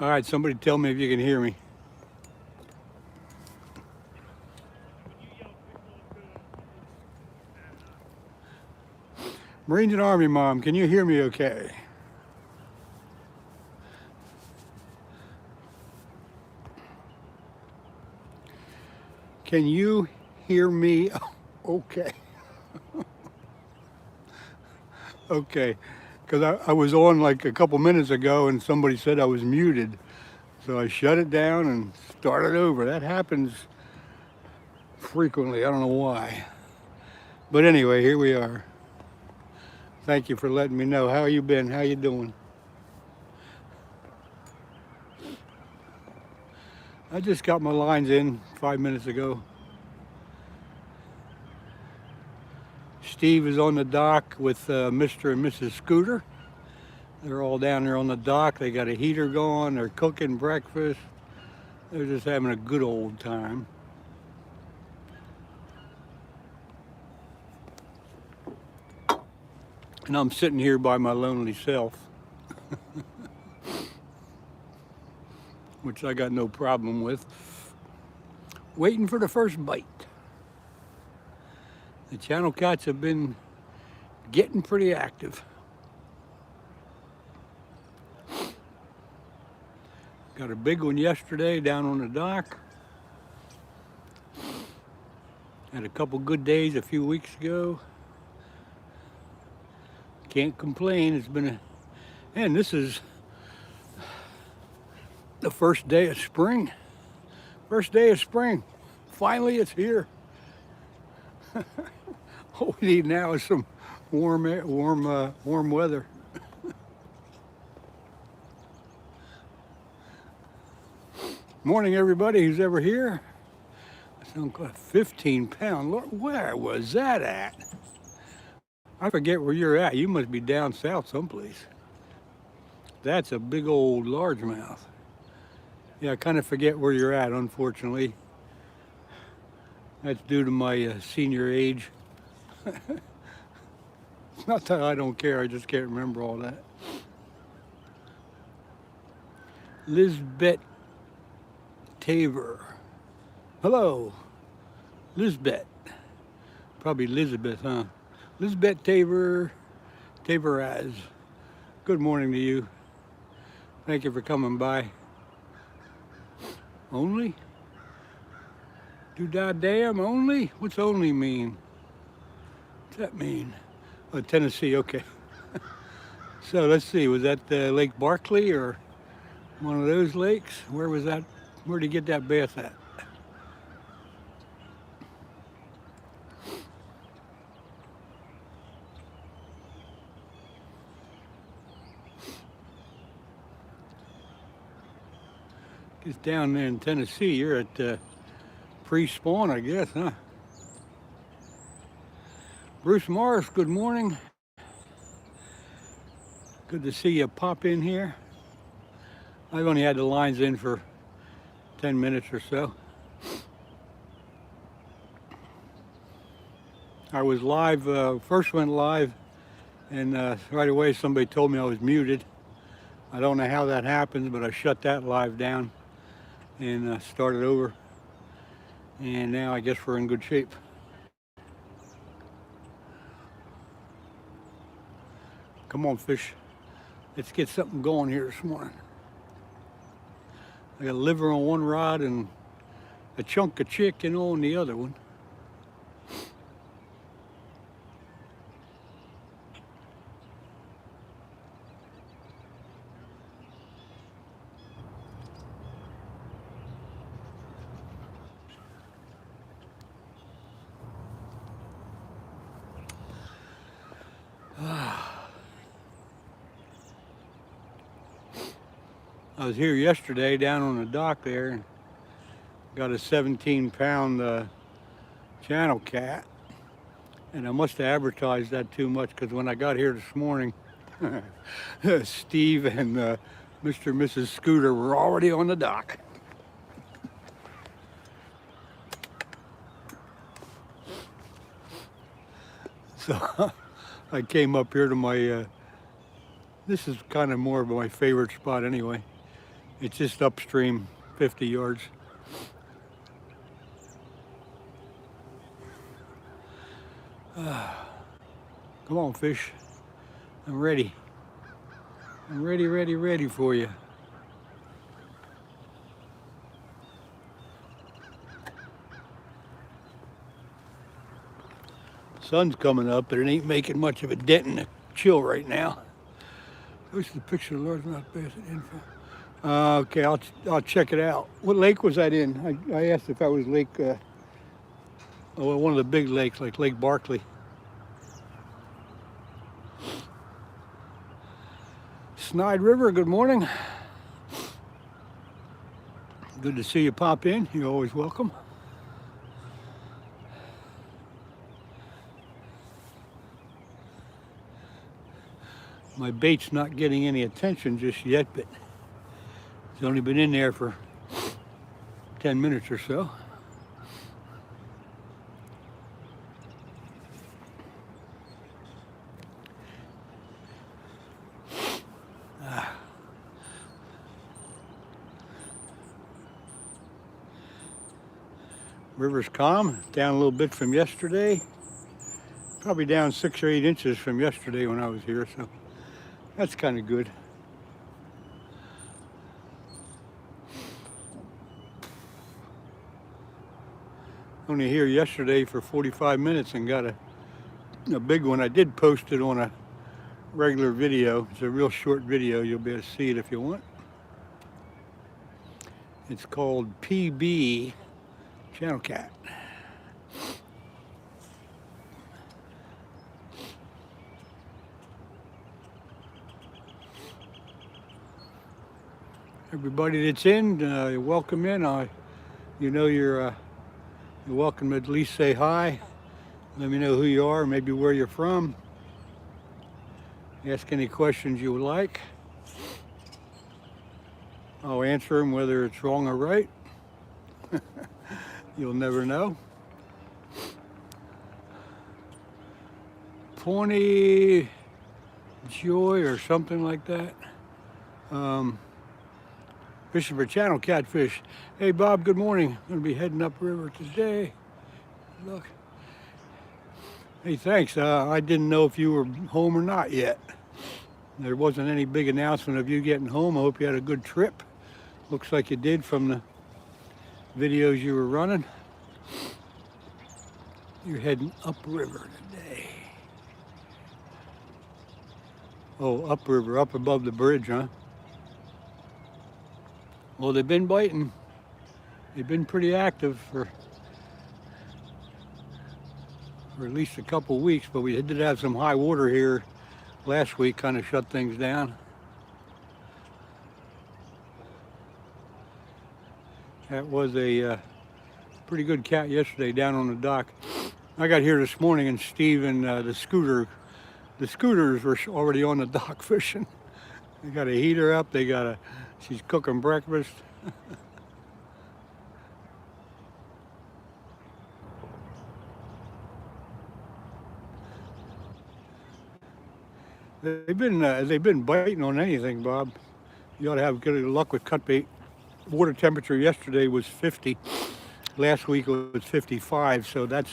All right, somebody tell me if you can hear me. Marines and Army Mom, can you hear me okay? Can you hear me okay? Okay, because I was on like a couple minutes ago and somebody said I was muted. So I shut it down and started over. That happens frequently, I don't know why. But anyway, here we are. Thank you for letting me know. How you been? How you doing? I just got my lines in 5 minutes ago. Steve is on the dock with Mr. and Mrs. Scooter. They're all down there on the dock. They got a heater going. They're cooking breakfast. They're just having a good old time. And I'm sitting here by my lonely self, which I got no problem with, waiting for the first bite. The channel cats have been getting pretty active. Got a big one yesterday down on the dock. Had a couple good days a few weeks ago. Can't complain. It's been and this is the first day of spring. First day of spring. Finally, it's here. All we need now is some warm weather. Morning, everybody who's ever here. I sound like 15 pound. Lord, where was that at? I forget where you're at. You must be down south someplace. That's a big old largemouth. Yeah, I kind of forget where you're at, unfortunately. That's due to my senior age. It's not that I don't care, I just can't remember all that. Lisbeth Taver. Hello, Lisbeth. Probably Elizabeth, huh? Lisbeth Taveraz. Good morning to you. Thank you for coming by. Only? Do-da-damn only? What's only mean? What's that mean? Oh, Tennessee, okay. So let's see, was that Lake Barkley or one of those lakes? Where was that? Where'd he get that bass at? It's down there in Tennessee. You're at pre-spawn, I guess, huh? Bruce Morris, good morning. Good to see you pop in here. I've only had the lines in for 10 minutes or so. I was live, first went live, and right away somebody told me I was muted. I don't know how that happens, but I shut that live down and started over. And now I guess we're in good shape. Come on, fish. Let's get something going here this morning. I got a liver on one rod and a chunk of chicken on the other one. I was here yesterday down on the dock there and got a 17-pound channel cat, and I must have advertised that too much because when I got here this morning, Steve and Mr. and Mrs. Scooter were already on the dock. So I came up here to my, this is kind of more of my favorite spot anyway. It's just upstream, 50 yards. Come on, fish. I'm ready. I'm ready, ready, ready for you. Sun's coming up, but it ain't making much of a dent in the chill right now. Where's the picture of Lord's Mouth Bass info? Okay, I'll check it out. What lake was that in? I asked if that was Lake, one of the big lakes, like Lake Barkley. Snide River, good morning. Good to see you pop in. You're always welcome. My bait's not getting any attention just yet, but it's only been in there for 10 minutes or so. River's calm, down a little bit from yesterday. Probably down 6 or 8 inches from yesterday when I was here, so that's kind of good. Only here yesterday for 45 minutes and got a big one. I did post it on a regular video. It's a real short video. You'll be able to see it if you want. It's called PB Channel Cat. Everybody that's in, you're welcome in. You're welcome to at least say hi. Let me know who you are, maybe where you're from. Ask any questions you would like. I'll answer them whether it's wrong or right. You'll never know. Pawnee Joy or something like that. Fishing for channel catfish. Hey Bob, good morning. I'm gonna be heading upriver today. Look. Hey, thanks. I didn't know if you were home or not yet. There wasn't any big announcement of you getting home. I hope you had a good trip. Looks like you did from the videos you were running. You're heading upriver today. Oh, upriver, up above the bridge, huh? Well, they've been biting. They've been pretty active for at least a couple weeks, but we did have some high water here last week, kind of shut things down. That was a pretty good cat yesterday down on the dock. I got here this morning and Steve and the scooters were already on the dock fishing. They got a heater up, she's cooking breakfast. They've been biting on anything, Bob. You ought to have good luck with cut bait. Water temperature yesterday was 50. Last week it was 55, so that's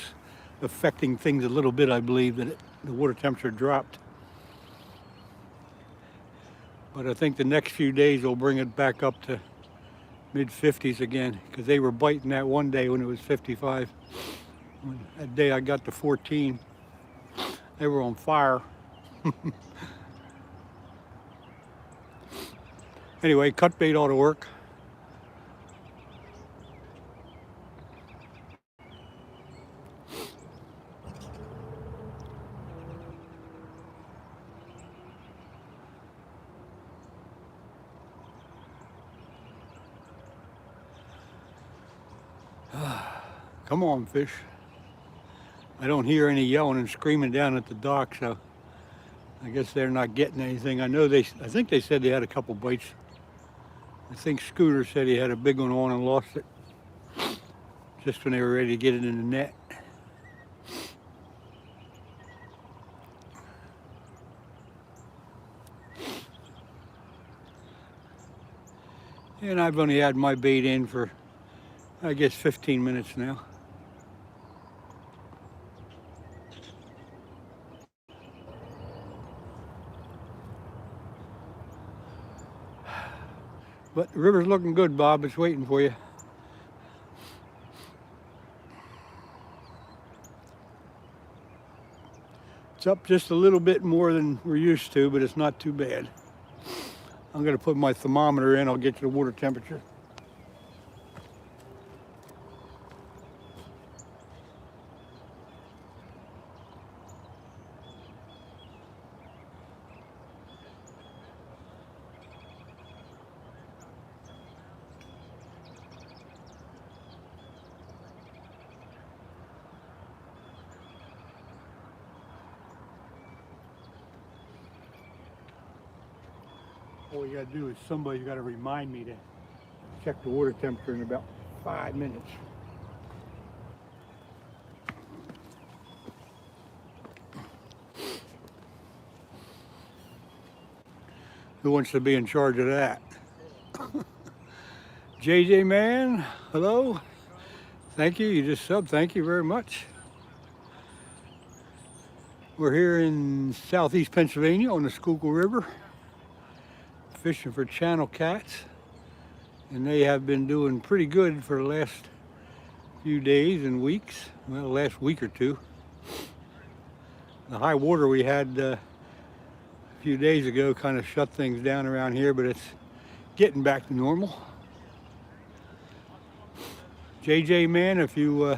affecting things a little bit, I believe, that the water temperature dropped. But I think the next few days will bring it back up to mid-50s again, because they were biting that one day when it was 55. That day I got to 14. They were on fire. Anyway, cut bait ought to work. Come on, fish. I don't hear any yelling and screaming down at the dock, so I guess they're not getting anything. I think they said they had a couple bites. I think Scooter said he had a big one on and lost it just when they were ready to get it in the net. And I've only had my bait in for, I guess, 15 minutes now. But the river's looking good, Bob. It's waiting for you. It's up just a little bit more than we're used to, but it's not too bad. I'm going to put my thermometer in. I'll get you the water temperature. All you got to do is somebody's got to remind me to check the water temperature in about 5 minutes. Who wants to be in charge of that? JJ man, hello. Thank you. You just subbed. Thank you very much. We're here in southeast Pennsylvania on the Schuylkill River, fishing for channel cats, and they have been doing pretty good for the last few days and weeks. Well, the last week or two. The high water we had a few days ago kind of shut things down around here, but it's getting back to normal. JJ man, if you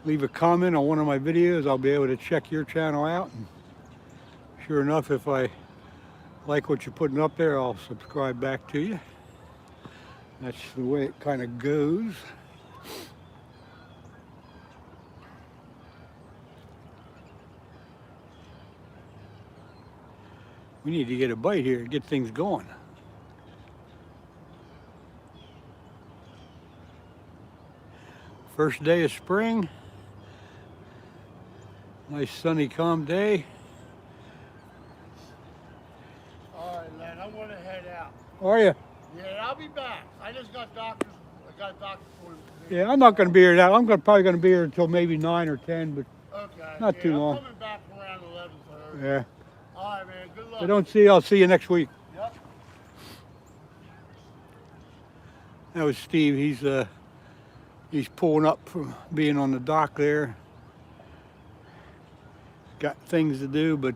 leave a comment on one of my videos, I'll be able to check your channel out. And sure enough, if I like what you're putting up there, I'll subscribe back to you. That's the way it kind of goes. We need to get a bite here to get things going. First day of spring. Nice sunny, calm day. All right, Len, I'm gonna head out. Are you? Yeah, I'll be back. I just got doctors. I got a doctor's appointment. Yeah, I'm not going to be here now. I'm probably going to be here until maybe 9 or 10, but Okay. not too long. I'm coming back around 11:30. Yeah. All right, man. Good luck. If I don't see you, I'll see you next week. Yep. That was Steve. He's pulling up from being on the dock there. Got things to do, but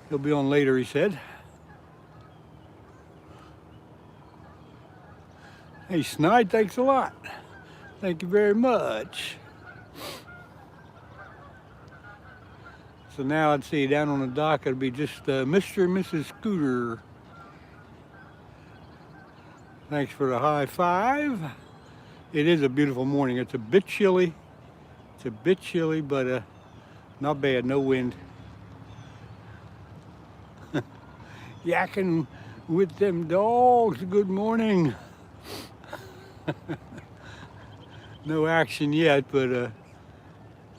he'll be on later, he said. Hey, Snide, thanks a lot. Thank you very much. So now I'd see down on the dock, it'll be just Mr. and Mrs. Scooter. Thanks for the high five. It is a beautiful morning. It's a bit chilly. It's a bit chilly, but not bad, no wind. Yakking with them dogs, good morning. No action yet, but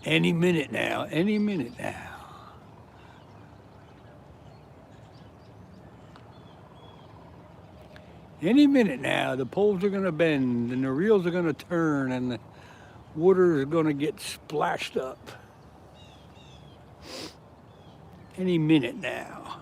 any minute now, any minute now. Any minute now, the poles are gonna bend and the reels are gonna turn and the water is gonna get splashed up. Any minute now.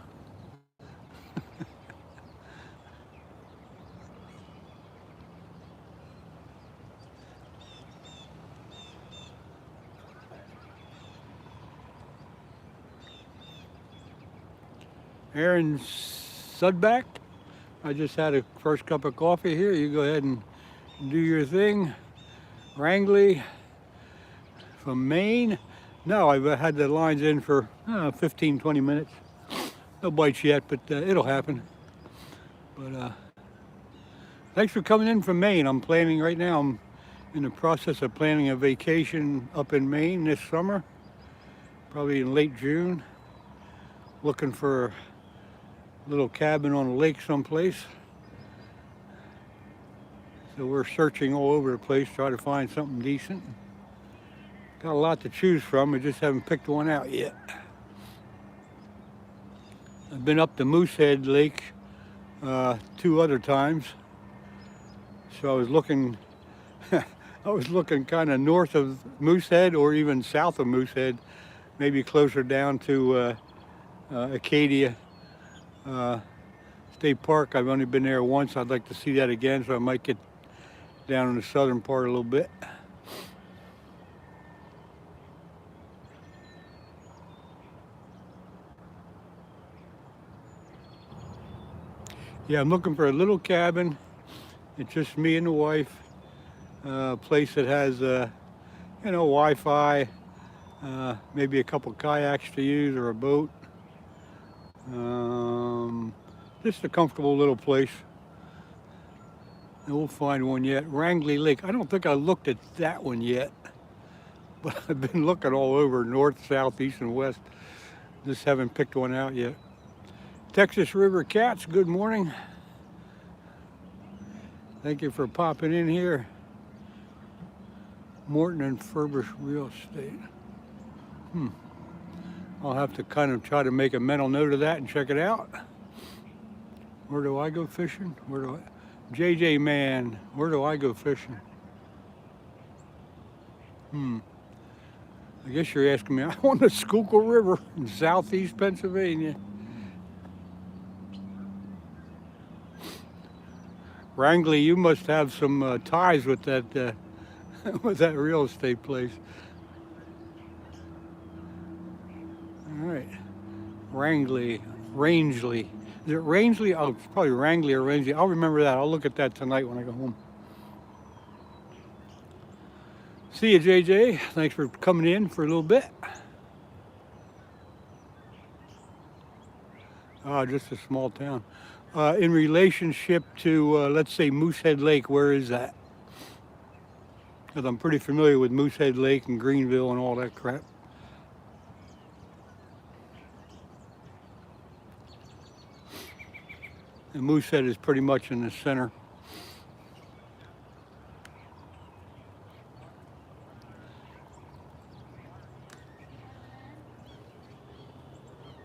Aaron Sudback, I just had a first cup of coffee here. You go ahead and do your thing. Wrangley from Maine. No, I've had the lines in for 15, 20 minutes. No bites yet, but it'll happen. But thanks for coming in from Maine. I'm planning right now, I'm in the process of planning a vacation up in Maine this summer, probably in late June. Looking for a little cabin on a lake someplace. So we're searching all over the place, trying to find something decent. Got a lot to choose from, we just haven't picked one out yet. I've been up to Moosehead Lake 2 other times. So I was looking, I was looking kind of north of Moosehead or even south of Moosehead, maybe closer down to Acadia State Park. I've only been there once. I'd like to see that again, so I might get down in the southern part a little bit. Yeah, I'm looking for a little cabin. It's just me and the wife. A place that has, Wi-Fi, maybe a couple kayaks to use or a boat. Just a comfortable little place. And we'll find one yet. Wrangley Lake. I don't think I looked at that one yet, but I've been looking all over, north, south, east, and west. Just haven't picked one out yet. Texas River Cats, good morning. Thank you for popping in here. Morton and Furbus Real Estate. I'll have to kind of try to make a mental note of that and check it out. Where do I go fishing? JJ Man, where do I go fishing? I guess you're asking me. I'm on the Schuylkill River in southeast Pennsylvania. Wrangley, you must have some ties with that with that real estate place. All right, Rangeley. Is it Rangeley? Oh, it's probably Wrangley or Rangeley. I'll remember that. I'll look at that tonight when I go home. See you, JJ. Thanks for coming in for a little bit. Oh, just a small town. In relationship to, let's say, Moosehead Lake, where is that? Because I'm pretty familiar with Moosehead Lake and Greenville and all that crap. And Moosehead is pretty much in the center.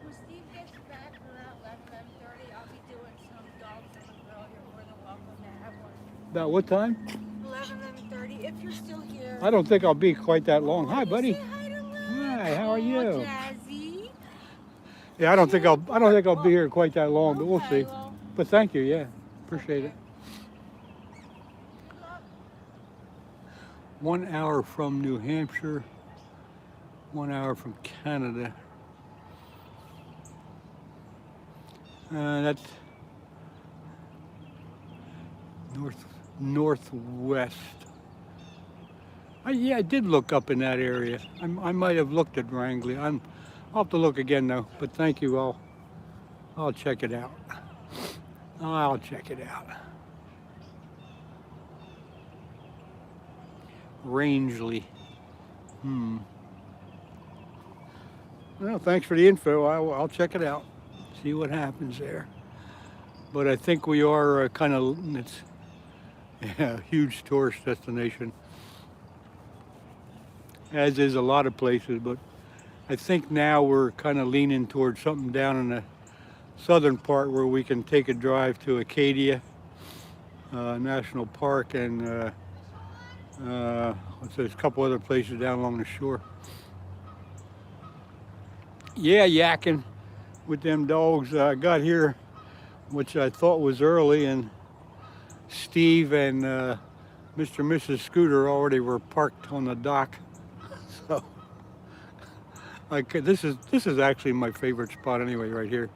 When Steve gets back around 11:30, I'll be doing some dogs on the grill. You're more than welcome to have one. About what time? 11:30, if you're still here. I don't think I'll be quite that long. Hi, buddy. Say hi to Lil. Hi, how are you? Oh, Jazzy. Yeah, I don't think I'll be here quite that long, but we'll Okay, see. well, But thank you, yeah, appreciate it. good luck. 1 hour from New Hampshire, 1 hour from Canada. That's northwest. Yeah, I did look up in that area. I might have looked at Wrangley. I'll have to look again though. But thank you. I'll check it out. I'll check it out. Rangeley. Well, thanks for the info. I'll check it out. See what happens there. But I think we are it's a huge tourist destination, as is a lot of places. But I think now we're kind of leaning towards something down in the southern part where we can take a drive to Acadia National Park and there's a couple other places down along the shore. Yeah, yakking with them dogs. I got here, which I thought was early, and Steve and Mr. and Mrs. Scooter already were parked on the dock. So this is actually my favorite spot anyway, right here.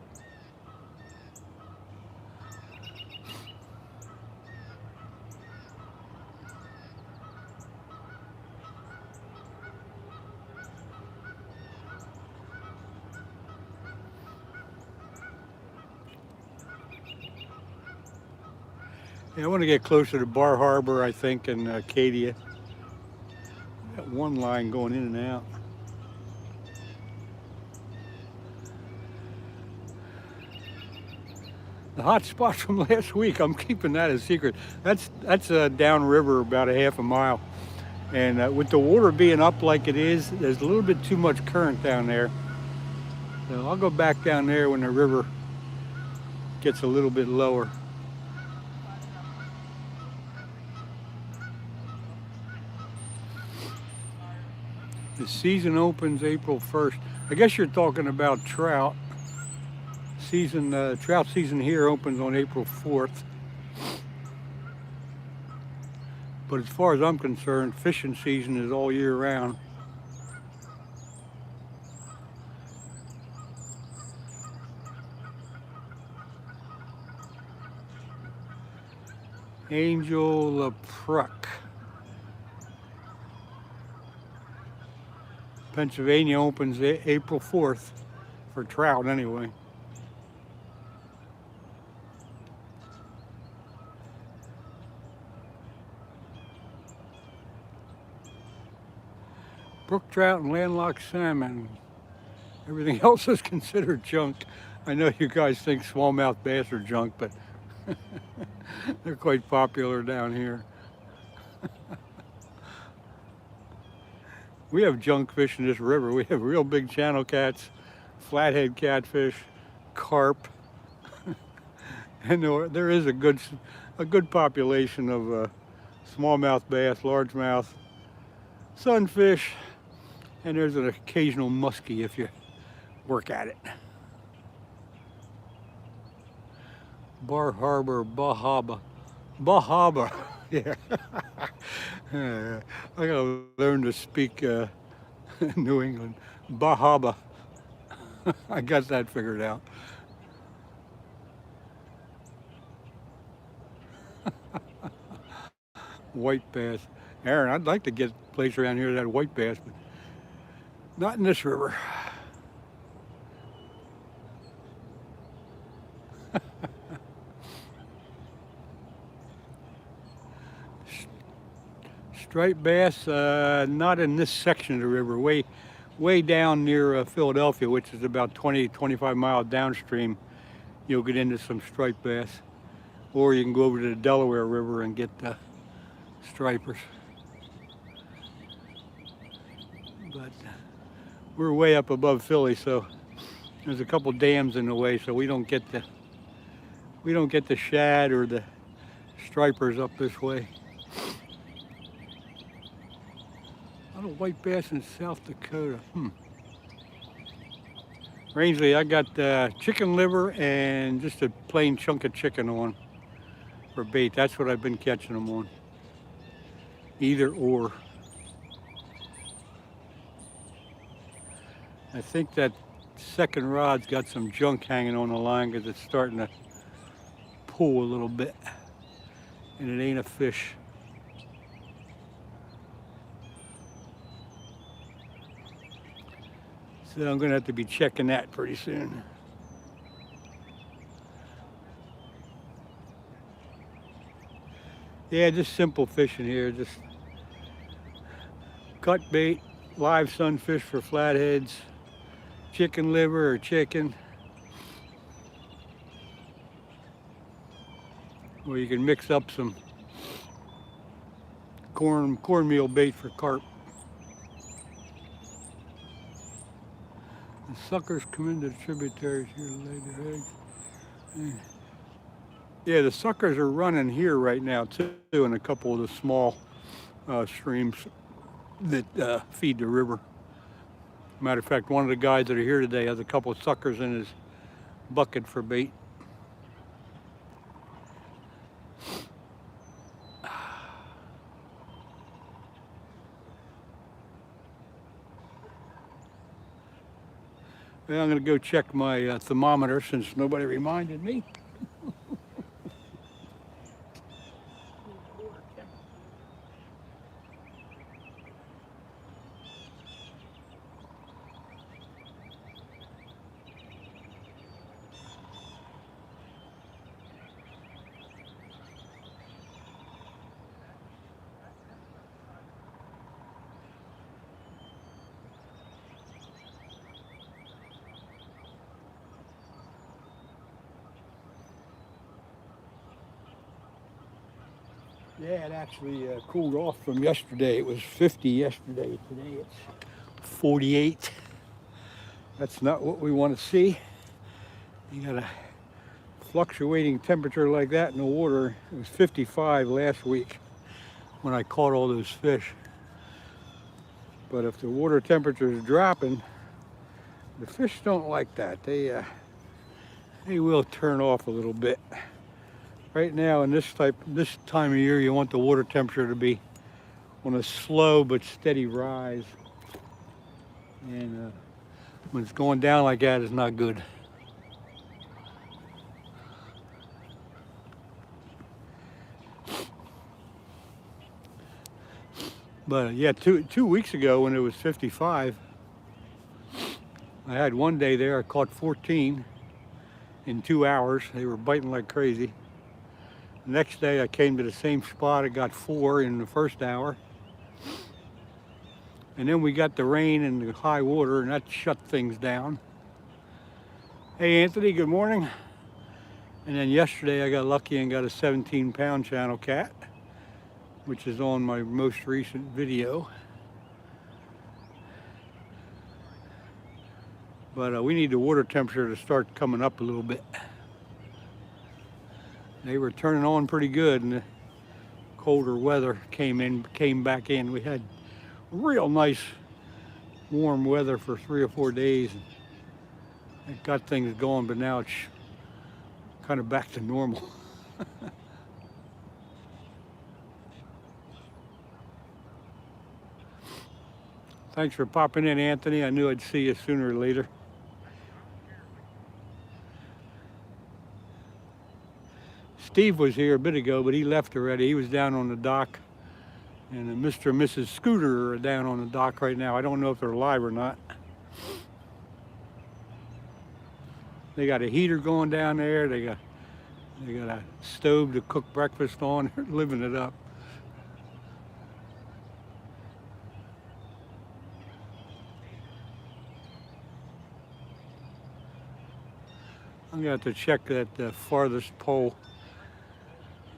Yeah, I want to get closer to Bar Harbor, I think, and Acadia. Got one line going in and out. The hot spot from last week, I'm keeping that a secret. That's downriver about a half a mile. And with the water being up like it is, there's a little bit too much current down there. So I'll go back down there when the river gets a little bit lower. The season opens April 1st. I guess you're talking about trout. Trout season here opens on April 4th. But as far as I'm concerned, fishing season is all year round. Angel LaPruck. Pennsylvania opens April 4th for trout anyway. Brook trout and landlocked salmon. Everything else is considered junk. I know you guys think smallmouth bass are junk, but they're quite popular down here. We have junk fish in this river. We have real big channel cats, flathead catfish, carp, and there is a good population of smallmouth bass, largemouth, sunfish, and there's an occasional muskie if you work at it. Bar Harbor, Bahaba. Yeah. I gotta learn to speak New England. Bahaba. I got that figured out. White bass. Aaron, I'd like to get a place around here that white bass, but not in this river. Striped bass, not in this section of the river. Way down near Philadelphia, which is about 20-25 miles downstream, you'll get into some striped bass. Or you can go over to the Delaware River and get the stripers. But we're way up above Philly, so there's a couple dams in the way, so we don't get the shad or the stripers up this way. A lot of white bass in South Dakota. Rangeley, I got chicken liver and just a plain chunk of chicken on for bait. That's what I've been catching them on. Either or. I think that second rod's got some junk hanging on the line because it's starting to pull a little bit. And it ain't a fish. So I'm gonna have to be checking that pretty soon. Yeah, just simple fishing here. Just cut bait, live sunfish for flatheads, chicken liver or chicken. Or you can mix up some cornmeal bait for carp. The suckers come into the tributaries here to lay their eggs. Yeah, the suckers are running here right now too, in a couple of the small streams that feed the river. Matter of fact, one of the guys that are here today has a couple of suckers in his bucket for bait. Well, I'm going to go check my thermometer since nobody reminded me. Yeah, it actually cooled off from yesterday. It was 50 yesterday. Today it's 48. That's not what we want to see. You got a fluctuating temperature like that in the water. It was 55 last week when I caught all those fish. But if the water temperature is dropping, the fish don't like that. They will turn off a little bit. Right now, in this time of year, you want the water temperature to be on a slow but steady rise. And when it's going down like that, it's not good. But yeah, two weeks ago when it was 55, I had one day there, I caught 14 in 2 hours. They were biting like crazy. The next day I came to the same spot, I got 4 in the first hour. And then we got the rain and the high water, and that shut things down. Hey Anthony, good morning. And then yesterday I got lucky and got a 17-pound channel cat, which is on my most recent video. But we need the water temperature to start coming up a little bit. They were turning on pretty good, and the colder weather came back in. We had real nice warm weather for 3 or 4 days. It got things going, but now it's kind of back to normal. Thanks for popping in, Anthony. I knew I'd see you sooner or later. Steve was here a bit ago, but he left already. He was down on the dock. And Mr. and Mrs. Scooter are down on the dock right now. I don't know if they're alive or not. They got a heater going down there. They got a stove to cook breakfast on. They're living it up. I'm gonna have to check that farthest pole,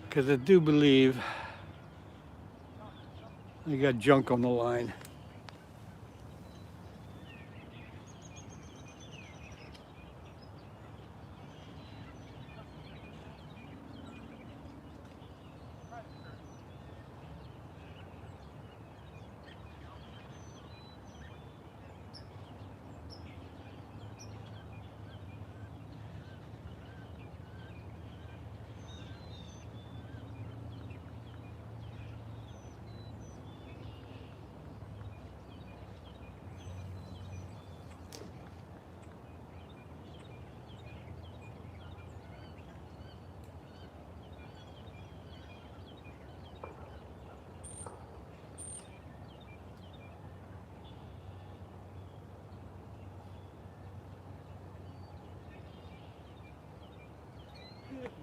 because I do believe they got junk on the line.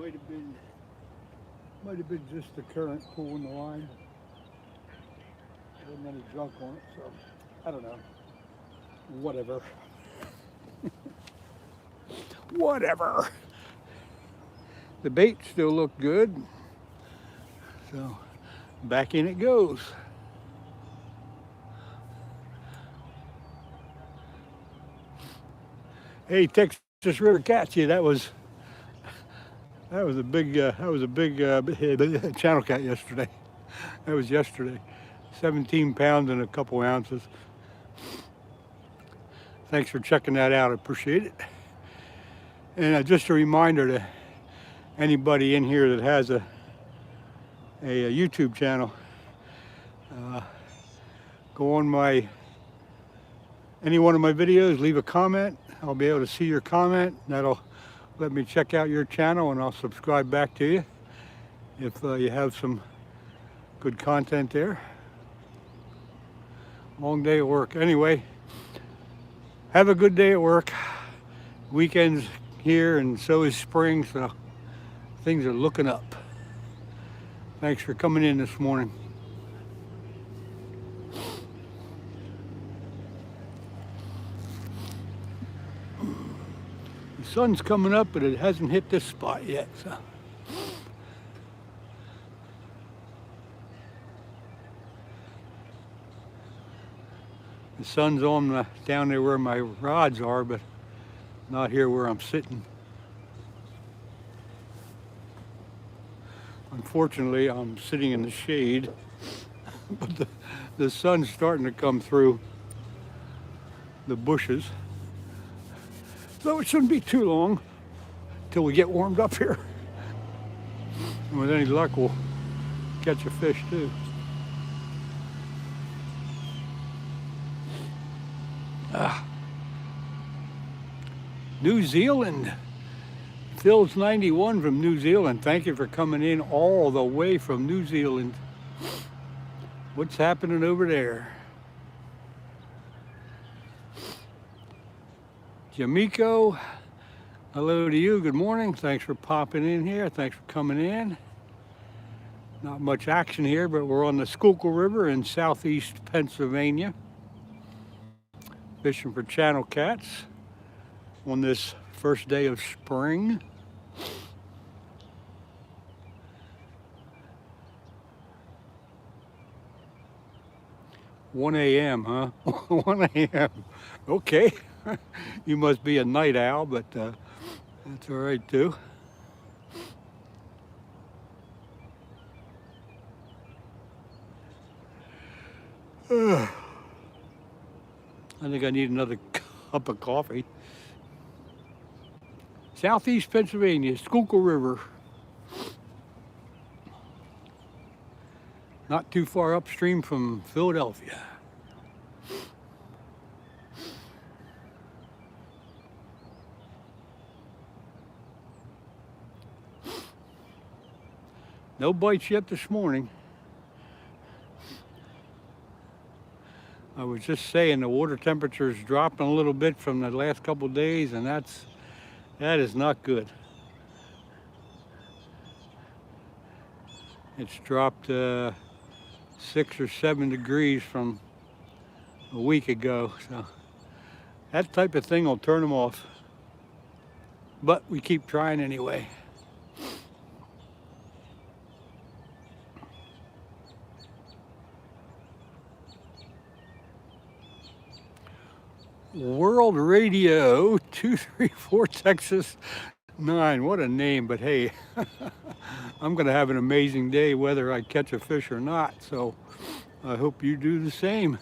It might have been just the current pulling the line. There wasn't any junk on it, so I don't know. Whatever. Whatever. The bait still looked good, so back in it goes. Hey, Texas River Cats, yeah, that was a big channel cat yesterday. That was yesterday. 17 pounds and a couple ounces. Thanks for checking that out. I appreciate it. And just a reminder to anybody in here that has a YouTube channel, go on any one of my videos, leave a comment. I'll be able to see your comment. That'll let me check out your channel, and I'll subscribe back to you if you have some good content there. Long day at work. Anyway, have a good day at work. Weekend's here, and so is spring, so things are looking up. Thanks for coming in this morning. The sun's coming up, but it hasn't hit this spot yet, so. The sun's on down there where my rods are, but not here where I'm sitting. Unfortunately, I'm sitting in the shade, but the sun's starting to come through the bushes. So it shouldn't be too long till we get warmed up here. And with any luck, we'll catch a fish too. New Zealand. Phil's 91 from New Zealand. Thank you for coming in all the way from New Zealand. What's happening over there? Jamiko, hello to you. Good morning. Thanks for popping in here. Thanks for coming in. Not much action here, but we're on the Schuylkill River in southeast Pennsylvania, fishing for channel cats on this first day of spring. "1 a.m., huh?" 1 a.m. Okay. You must be a night owl, but that's all right too. I think I need another cup of coffee. Southeast Pennsylvania, Schuylkill River. Not too far upstream from Philadelphia. No bites yet this morning. I was just saying the water temperature is dropping a little bit from the last couple of days, and that is not good. It's dropped 6 or 7 degrees from a week ago, so that type of thing will turn them off. But we keep trying anyway. World Radio 234 Texas 9. What a name, but hey, I'm going to have an amazing day whether I catch a fish or not. So I hope you do the same.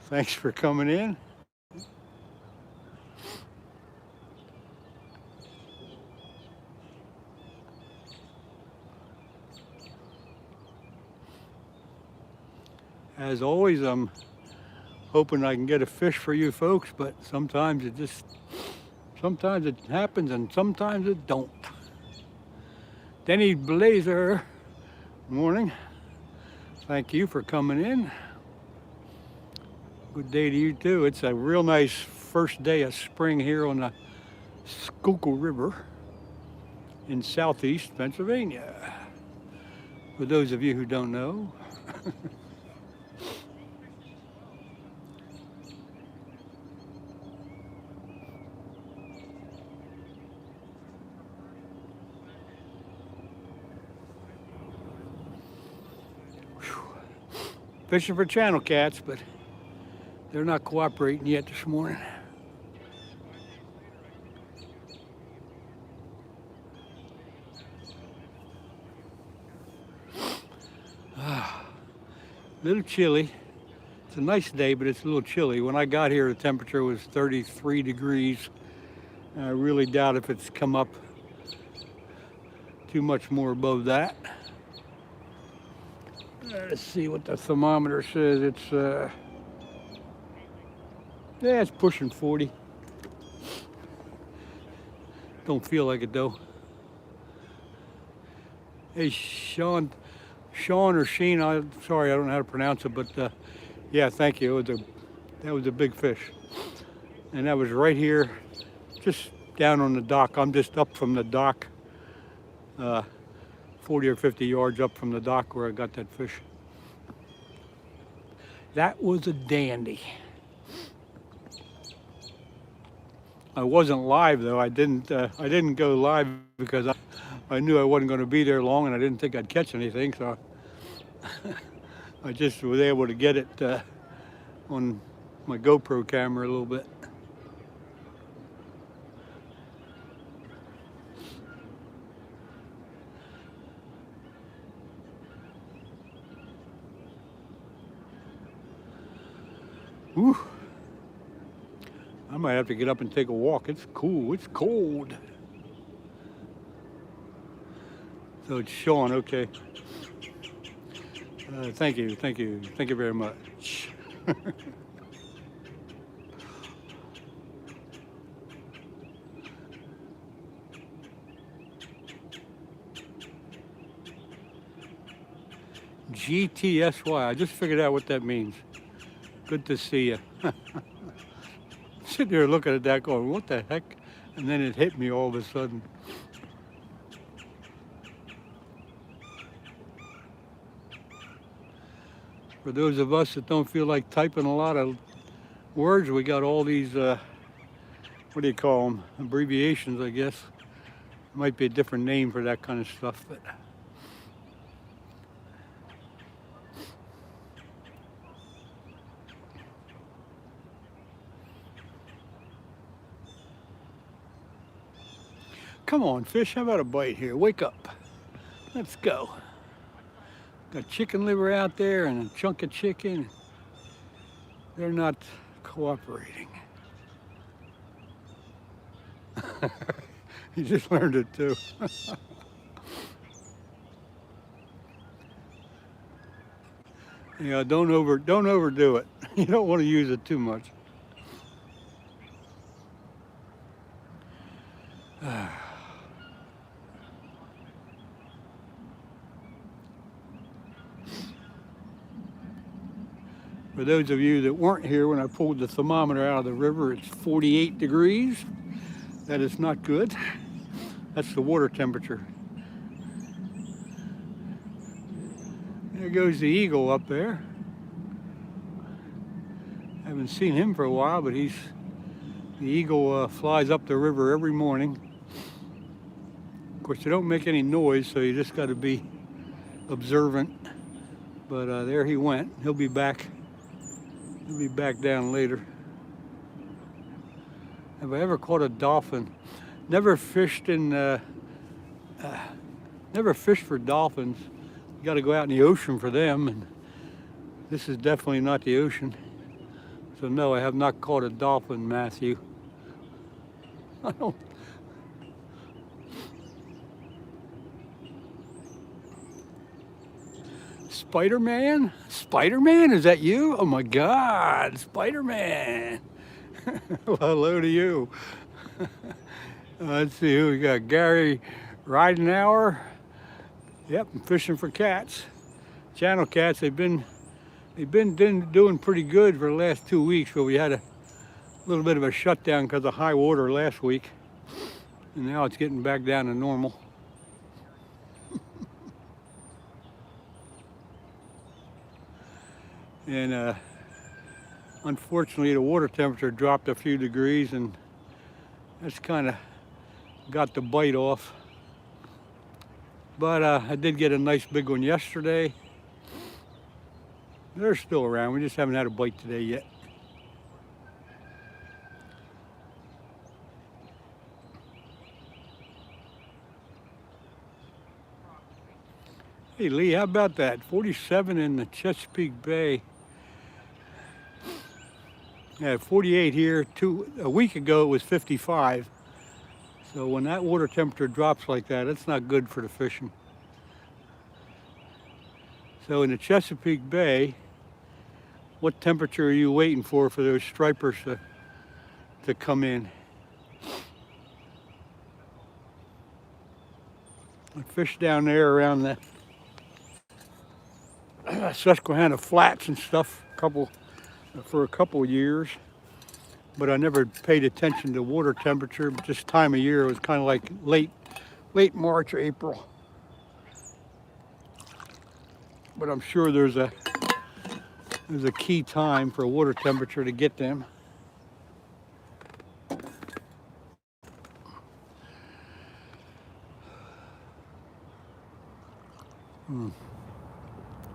Thanks for coming in. As always, I'm hoping I can get a fish for you folks, but sometimes it happens and sometimes it don't. Denny Blazer, morning. Thank you for coming in. Good day to you too. It's a real nice first day of spring here on the Schuylkill River in southeast Pennsylvania. For those of you who don't know. Fishing for channel cats, but they're not cooperating yet this morning. Little chilly. It's a nice day, but it's a little chilly. When I got here, the temperature was 33 degrees. I really doubt if it's come up too much more above that. Let's see what the thermometer says. It's yeah, it's pushing 40. Don't feel like it though. Hey, Sean or Sheen, I'm sorry, I don't know how to pronounce it, but yeah, thank you. That was a big fish. And that was right here, just down on the dock. I'm just up from the dock, 40 or 50 yards up from the dock where I got that fish. That was a dandy. I wasn't live though. I didn't go live because I knew I wasn't going to be there long, and I didn't think I'd catch anything. So I just was able to get it on my GoPro camera a little bit. Whew. I might have to get up and take a walk. It's cool. It's cold. So it's showing okay. Thank you very much. GTSY. I just figured out what that means. Good to see you. Sitting there looking at that going, what the heck? And then it hit me all of a sudden. For those of us that don't feel like typing a lot of words, we got all these, what do you call them? Abbreviations, I guess. Might be a different name for that kind of stuff, but. Come on, fish, how about a bite here? Wake up. Let's go. Got chicken liver out there and a chunk of chicken. They're not cooperating. You just learned it too. Yeah, don't overdo it. You don't want to use it too much. For those of you that weren't here when I pulled the thermometer out of the river, it's 48 degrees. That is not good. That's the water temperature. There goes the eagle up there. Haven't seen him for a while, but the eagle flies up the river every morning. Of course, they don't make any noise, so you just got to be observant. But there he went. He'll be back. He'll be back down later. Have I ever caught a dolphin? Never fished for dolphins. You got to go out in the ocean for them, and this is definitely not the ocean. So no, I have not caught a dolphin, Matthew. I don't. Spider-Man? Spider-Man, is that you? Oh my God, Spider-Man. Well, hello to you. Let's see who we got. Gary Ridenhour. Yep, I'm fishing for cats. Channel cats, they've been doing pretty good for the last 2 weeks, but we had a little bit of a shutdown because of high water last week. And now it's getting back down to normal. And unfortunately, the water temperature dropped a few degrees, and that's kind of got the bite off. But I did get a nice big one yesterday. They're still around. We just haven't had a bite today yet. Hey Lee, how about that? 47 in the Chesapeake Bay. Yeah, 48 here. A week ago it was 55. So when that water temperature drops like that, it's not good for the fishing. So in the Chesapeake Bay, what temperature are you waiting for those stripers to come in? I fished down there around the Susquehanna Flats and stuff for a couple years, but I never paid attention to water temperature. But this time of year, it was kind of like late March, April. But I'm sure there's a key time for water temperature to get them.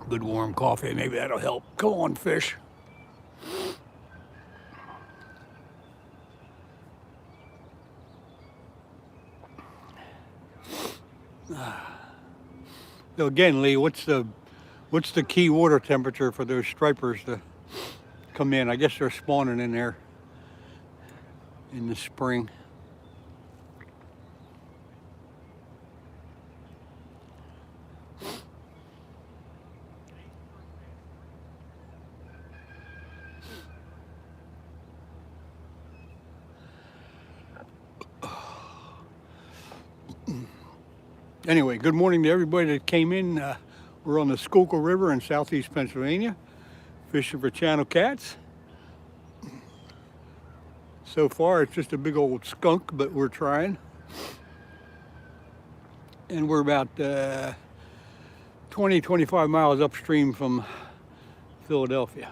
Good warm coffee, maybe that'll help. Come on, fish. So again, Lee, what's the key water temperature for those stripers come in. I guess they're spawning in there in the spring. Anyway, good morning to everybody that came in. We're on the Schuylkill River in southeast Pennsylvania, fishing for channel cats. So far, it's just a big old skunk, but we're trying. And we're about 20, 25 miles upstream from Philadelphia.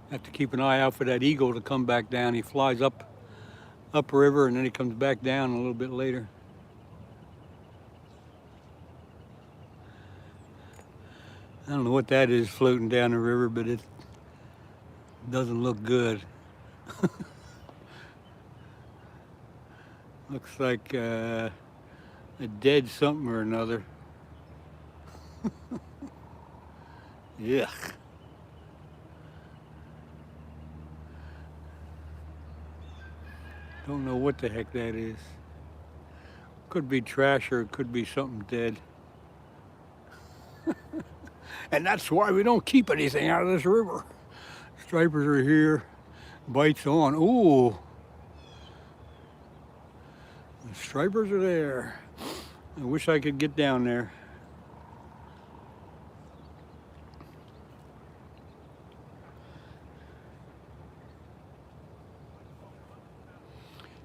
Have to keep an eye out for that eagle to come back down. He flies upriver and then he comes back down a little bit later. I don't know what that is floating down the river, but it doesn't look good. Looks like a dead something or another. Yuck. Don't know what the heck that is. Could be trash or it could be something dead. And that's why we don't keep anything out of this river. Stripers are here, bites on. Ooh, the stripers are there. I wish I could get down there.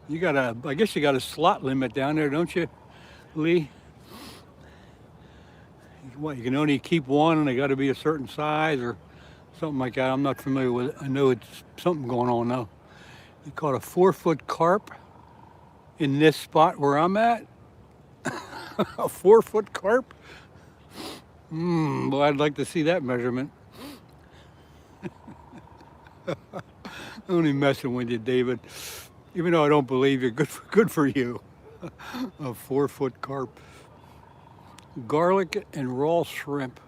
You got I guess you got a slot limit down there, don't you, Lee? What, you can only keep one and they got to be a certain size or something like that. I'm not familiar with it. I know it's something going on though. You caught a 4-foot carp in this spot where I'm at. A 4-foot carp? Well, I'd like to see that measurement. Only messing with you, David. Even though I don't believe you, good for you. A 4-foot carp. Garlic and raw shrimp.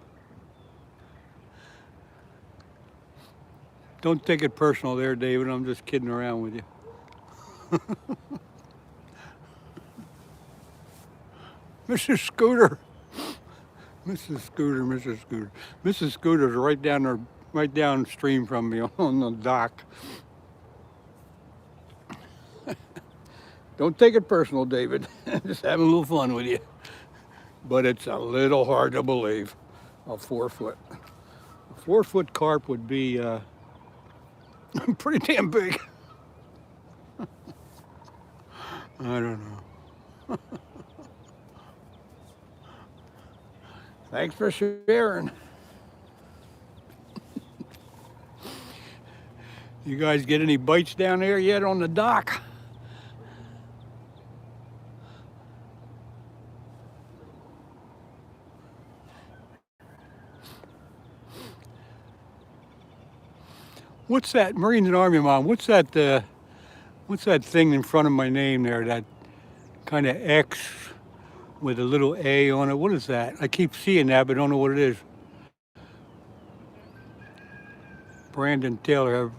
Don't take it personal there, David. I'm just kidding around with you. Mrs. Scooter. Mrs. Scooter, Mrs. Scooter. Mrs. Scooter's right down there, right downstream from me on the dock. Don't take it personal, David. Just having a little fun with you. But it's a little hard to believe. A 4-foot. A 4-foot carp would be pretty damn big. I don't know. Thanks for sharing. You guys get any bites down there yet on the dock? What's that, Marines and Army Mom? What's that thing in front of my name there? That kind of X with a little A on it. What is that? I keep seeing that, but don't know what it is. Brandon Taylor, have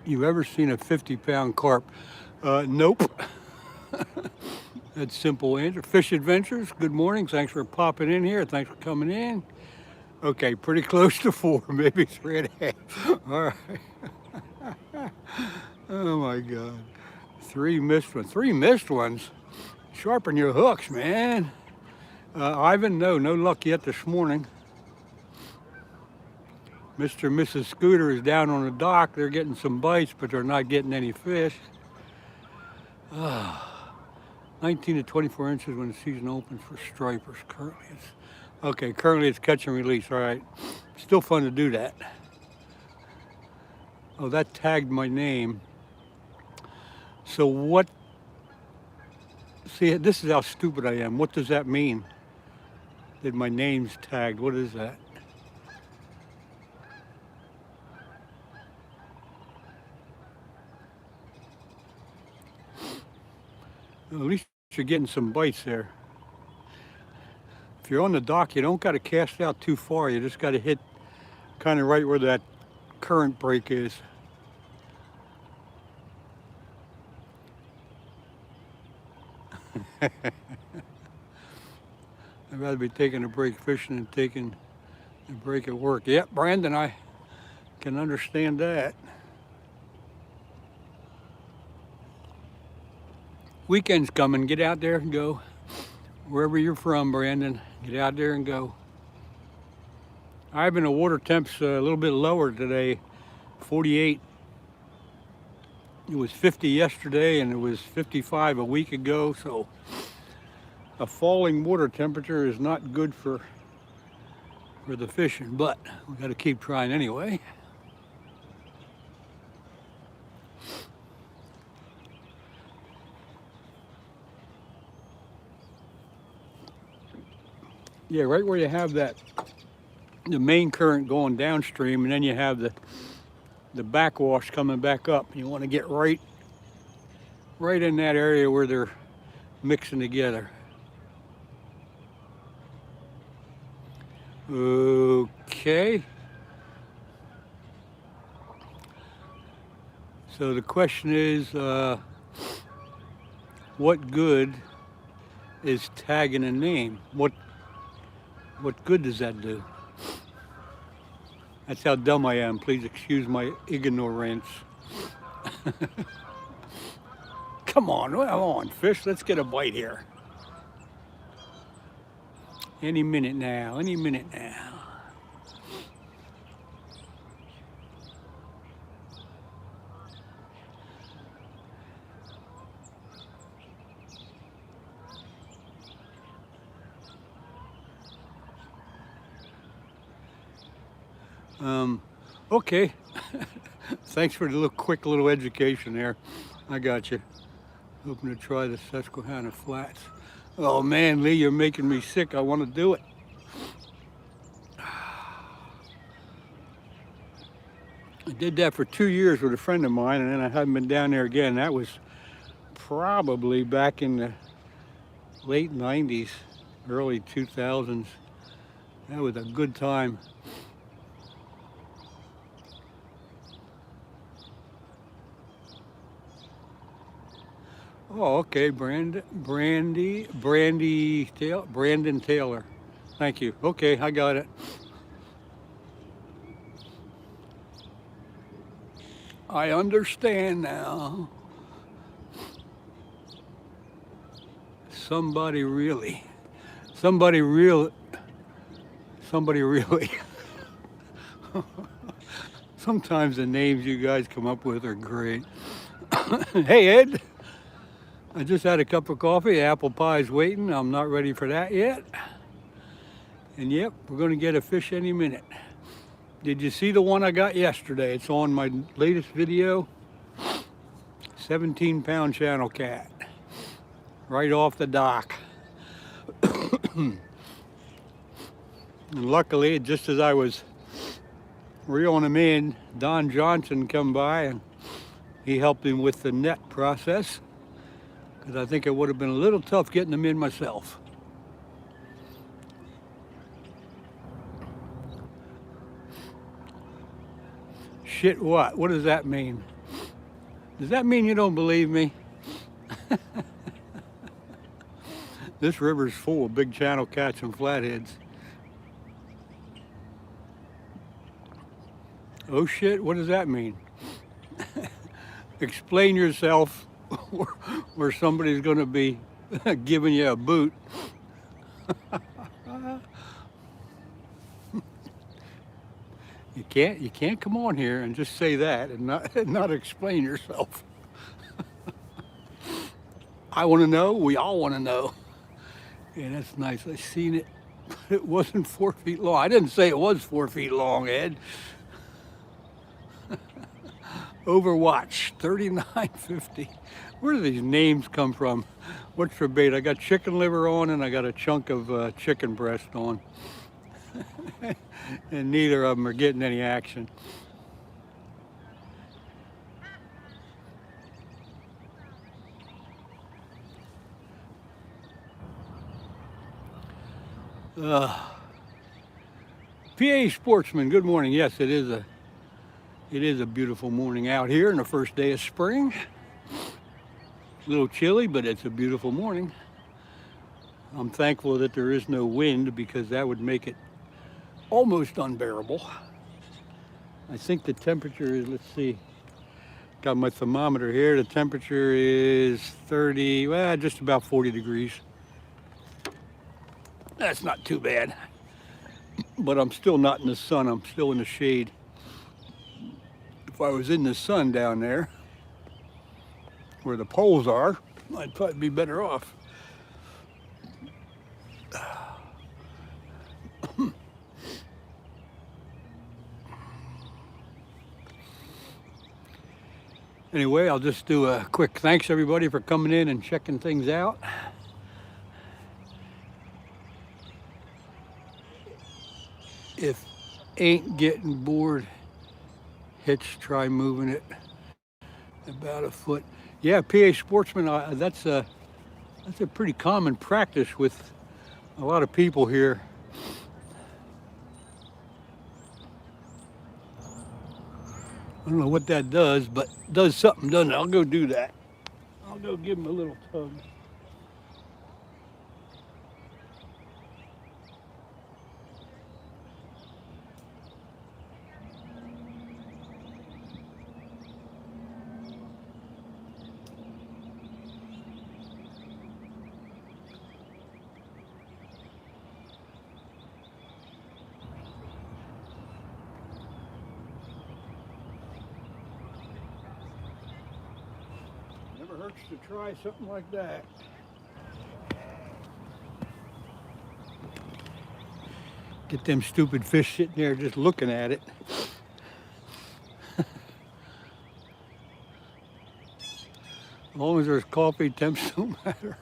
you ever seen a 50-pound carp? Nope. That's simple answer. Fish Adventures, good morning. Thanks for popping in here. Thanks for coming in. Okay, pretty close to 4, maybe 3.5. All right. Oh my God. 3 missed ones. 3 missed ones? Sharpen your hooks, man. Ivan, no luck yet this morning. Mr. and Mrs. Scooter is down on the dock. They're getting some bites, but they're not getting any fish. 19 to 24 inches when the season opens for stripers. Currently it's catch and release. All right, still fun to do that. Oh, that tagged my name. So what See, this is how stupid I am. What does that mean? That my name's tagged. What is that? At least you're getting some bites there. If you're on the dock, you don't got to cast out too far. You just got to hit kind of right where that current break is. I'd rather be taking a break fishing than taking a break at work. Yep, Brandon, I can understand that. Weekend's coming. Get out there and go. Wherever you're from, Brandon, get out there and go. The water temp's a little bit lower today, 48. It was 50 yesterday and it was 55 a week ago, so a falling water temperature is not good for the fishing, but we got to keep trying anyway. Yeah, right where you have the main current going downstream, and then you have the backwash coming back up. You want to get right in that area where they're mixing together. Okay. So the question is, what good is tagging a name? What good does that do? That's how dumb I am. Please excuse my ignorance. Come on, fish. Let's get a bite here. Any minute now, any minute now. Okay. Thanks for the quick little education there. I got you. Hoping to try the Susquehanna Flats. Oh man, Lee, you're making me sick. I want to do it. I did that for 2 years with a friend of mine, and then I haven't been down there again. That was probably back in the late 90s, early 2000s. That was a good time. Oh, okay, Brandon Taylor. Thank you. Okay, I got it. I understand now. Somebody really. Sometimes the names you guys come up with are great. Hey, Ed. I just had a cup of coffee. Apple pie's waiting. I'm not ready for that yet. And yep, we're going to get a fish any minute. Did you see the one I got yesterday? It's on my latest video. 17-pound channel cat. Right off the dock. And luckily, just as I was reeling him in, Don Johnson come by and he helped him with the net process. Because I think it would have been a little tough getting them in myself. Shit what? What does that mean? Does that mean you don't believe me? This river's full of big channel cats and flatheads. Oh shit, what does that mean? Explain yourself. Where somebody's going to be giving you a boot. You can't come on here and just say that and not explain yourself. I want to know. We all want to know. Yeah, that's nice. I seen it. It wasn't 4 feet long. I didn't say it was 4 feet long, Ed. Overwatch, $39.50. Where do these names come from? What's for bait? I got chicken liver on and I got a chunk of chicken breast on. And neither of them are getting any action. PA Sportsman, good morning. Yes, it is a beautiful morning out here in the first day of spring. A little chilly, but it's a beautiful morning. I'm thankful that there is no wind because that would make it almost unbearable. I think the temperature is, let's see, got my thermometer here. The temperature is 30, well, just about 40 degrees. That's not too bad. But I'm still not in the sun, I'm still in the shade. If I was in the sun down there, where the poles are, I'd probably be better off. Anyway, I'll just do a quick thanks everybody for coming in and checking things out. If ain't getting bored, hitch, try moving it about a foot. Yeah, PA Sportsman, that's a pretty common practice with a lot of people here. I don't know what that does, but it does something, doesn't it? I'll go do that. I'll go give him a little tug. Never hurts to try something like that. Get them stupid fish sitting there just looking at it. As long as there's coffee, temps don't matter.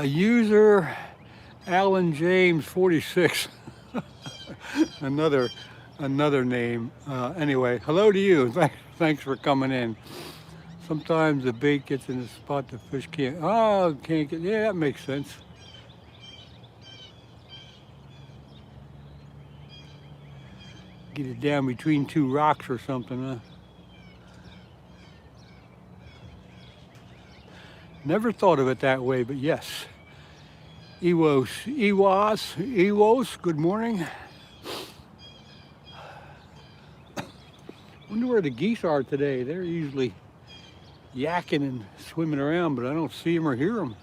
User Alan James 46. another name. Anyway, hello to you. Thanks for coming in. Sometimes the bait gets in a spot the fish can't. Oh, can't get. Yeah, that makes sense. Get it down between two rocks or something, huh? Never thought of it that way, but yes. Ewos, good morning. Wonder where the geese are today. They're usually yakking and swimming around, but I don't see them or hear them.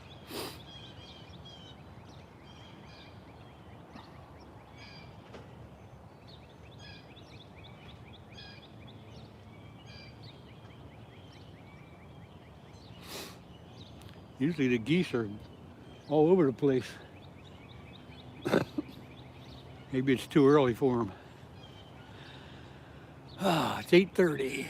Usually the geese are all over the place. Maybe it's too early for them. It's 8:30.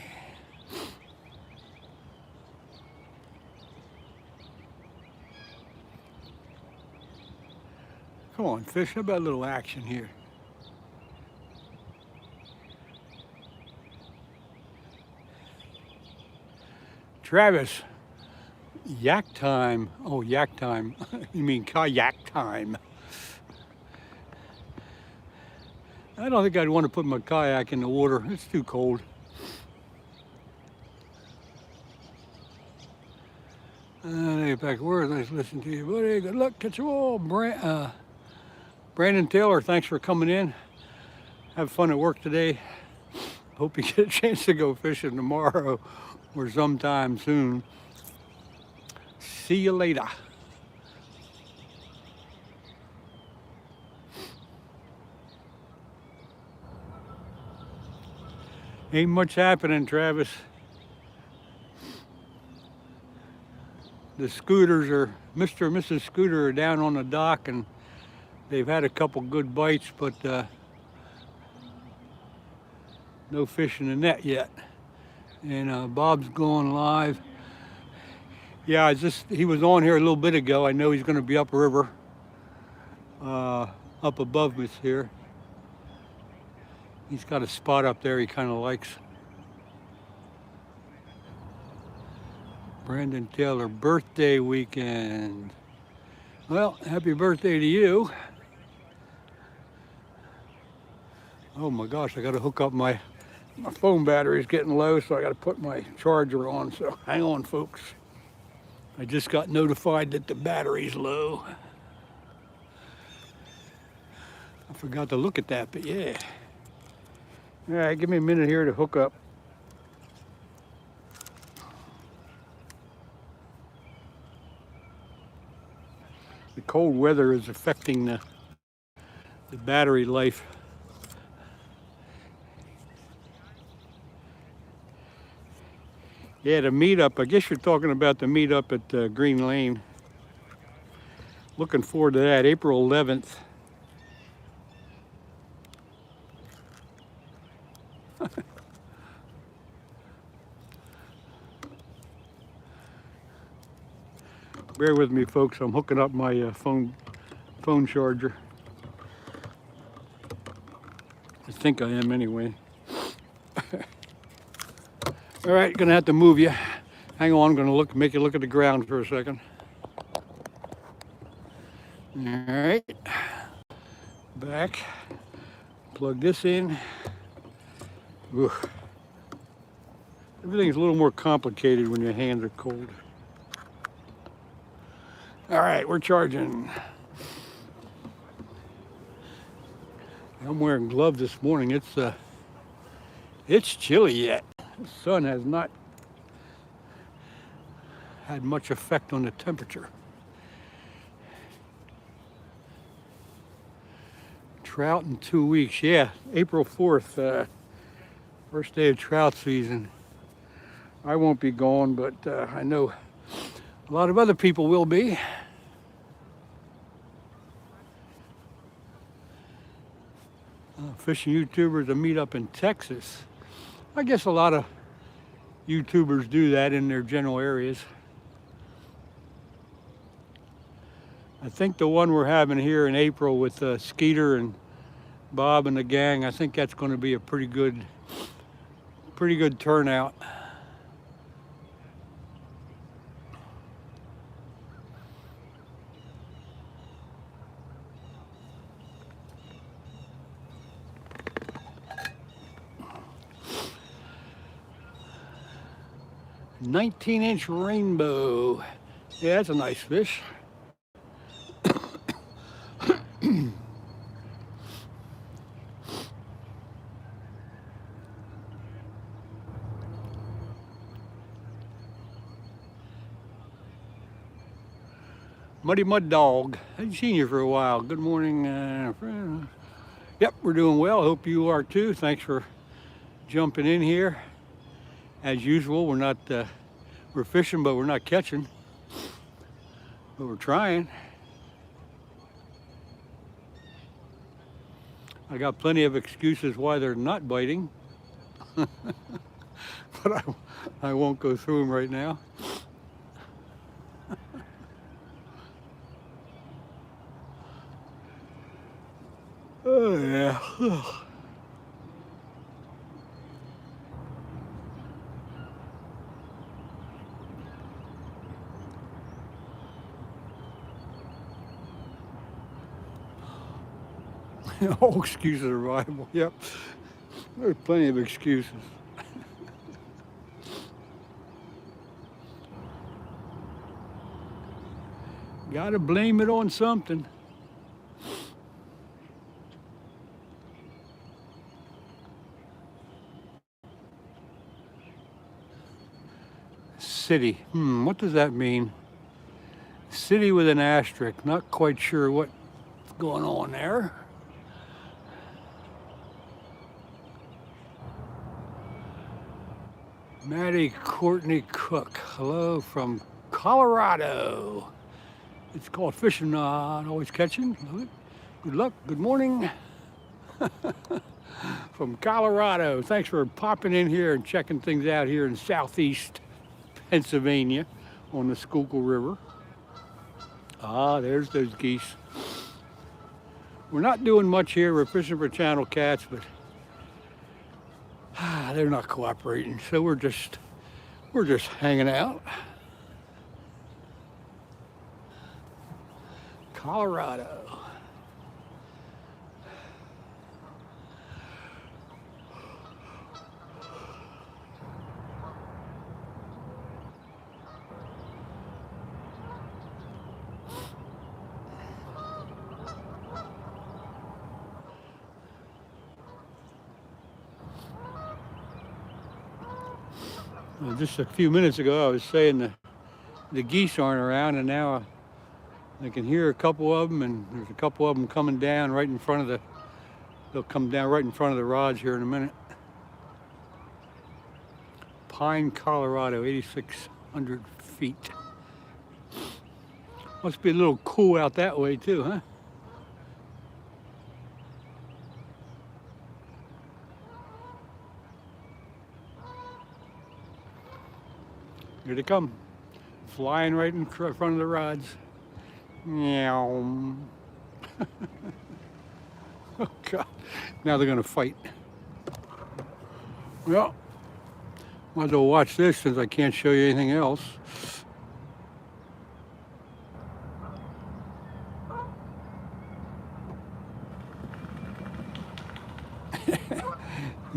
Come on, fish, how about a little action here? Travis, yak time. Oh, yak time. You mean kayak time. I don't think I'd want to put my kayak in the water. It's too cold. Back where nice listening to you, buddy. Good luck, catch you all. Brandon Taylor, thanks for coming in. Have fun at work today. Hope you get a chance to go fishing tomorrow or sometime soon. See you later. Ain't much happening, Travis. the Scooters are, Mr. and Mrs. Scooter are down on the dock, and they've had a couple good bites, but no fish in the net yet. And Bob's going live. Yeah, he was on here a little bit ago. I know he's going to be upriver, up above us here. He's got a spot up there he kind of likes. Brandon Taylor birthday weekend. Well, happy birthday to you. Oh my gosh, I got to hook up my phone battery is getting low, so I got to put my charger on. So hang on, folks. I just got notified that the battery's low. I forgot to look at that, but yeah. All right, give me a minute here to hook up. The cold weather is affecting the battery life. Yeah, the meetup, I guess you're talking about the meetup at Green Lane. Looking forward to that, April 11th. Bear with me, folks. I'm hooking up my phone charger. I think I am anyway. All right, gonna have to move you. Hang on, I'm gonna make you look at the ground for a second. All right, back. Plug this in. Ooh. Everything's a little more complicated when your hands are cold. All right, we're charging. I'm wearing gloves this morning. It's chilly yet. The sun has not had much effect on the temperature. Trout in 2 weeks. Yeah, April 4th, first day of trout season. I won't be going, but I know a lot of other people will be. Fishing YouTubers to meet up in Texas. I guess a lot of YouTubers do that in their general areas. I think the one we're having here in April with Skeeter and Bob and the gang, I think that's going to be a pretty good turnout. "19-inch rainbow." Yeah, that's a nice fish. Muddy Mud Dog. I haven't seen you for a while. Good morning, friend. Yep, we're doing well. Hope you are too. Thanks for jumping in here. As usual, we're fishing, but we're not catching. But we're trying. I got plenty of excuses why they're not biting. But I won't go through them right now. Oh yeah. All excuses are viable. Yep. There's plenty of excuses. Gotta blame it on something. City. What does that mean? City with an asterisk. Not quite sure what's going on there. Maddie Courtney Cook. Hello from Colorado. It's called Fishing Rod, always catching. Love it. Good luck, good morning. From Colorado. Thanks for popping in here and checking things out here in southeast Pennsylvania on the Schuylkill River. Ah, there's those geese. We're not doing much here. We're fishing for channel cats, but they're not cooperating. So we're just hanging out. Colorado. Just a few minutes ago, I was saying the geese aren't around, and now I can hear a couple of them, and there's a couple of them coming down right in front of the. They'll come down right in front of the rods here in a minute. Pine, Colorado, 8,600 feet. Must be a little cool out that way too, huh? Here they come, flying right in front of the rods. Meow. Oh God, now they're gonna fight. Well, might as well watch this since I can't show you anything else.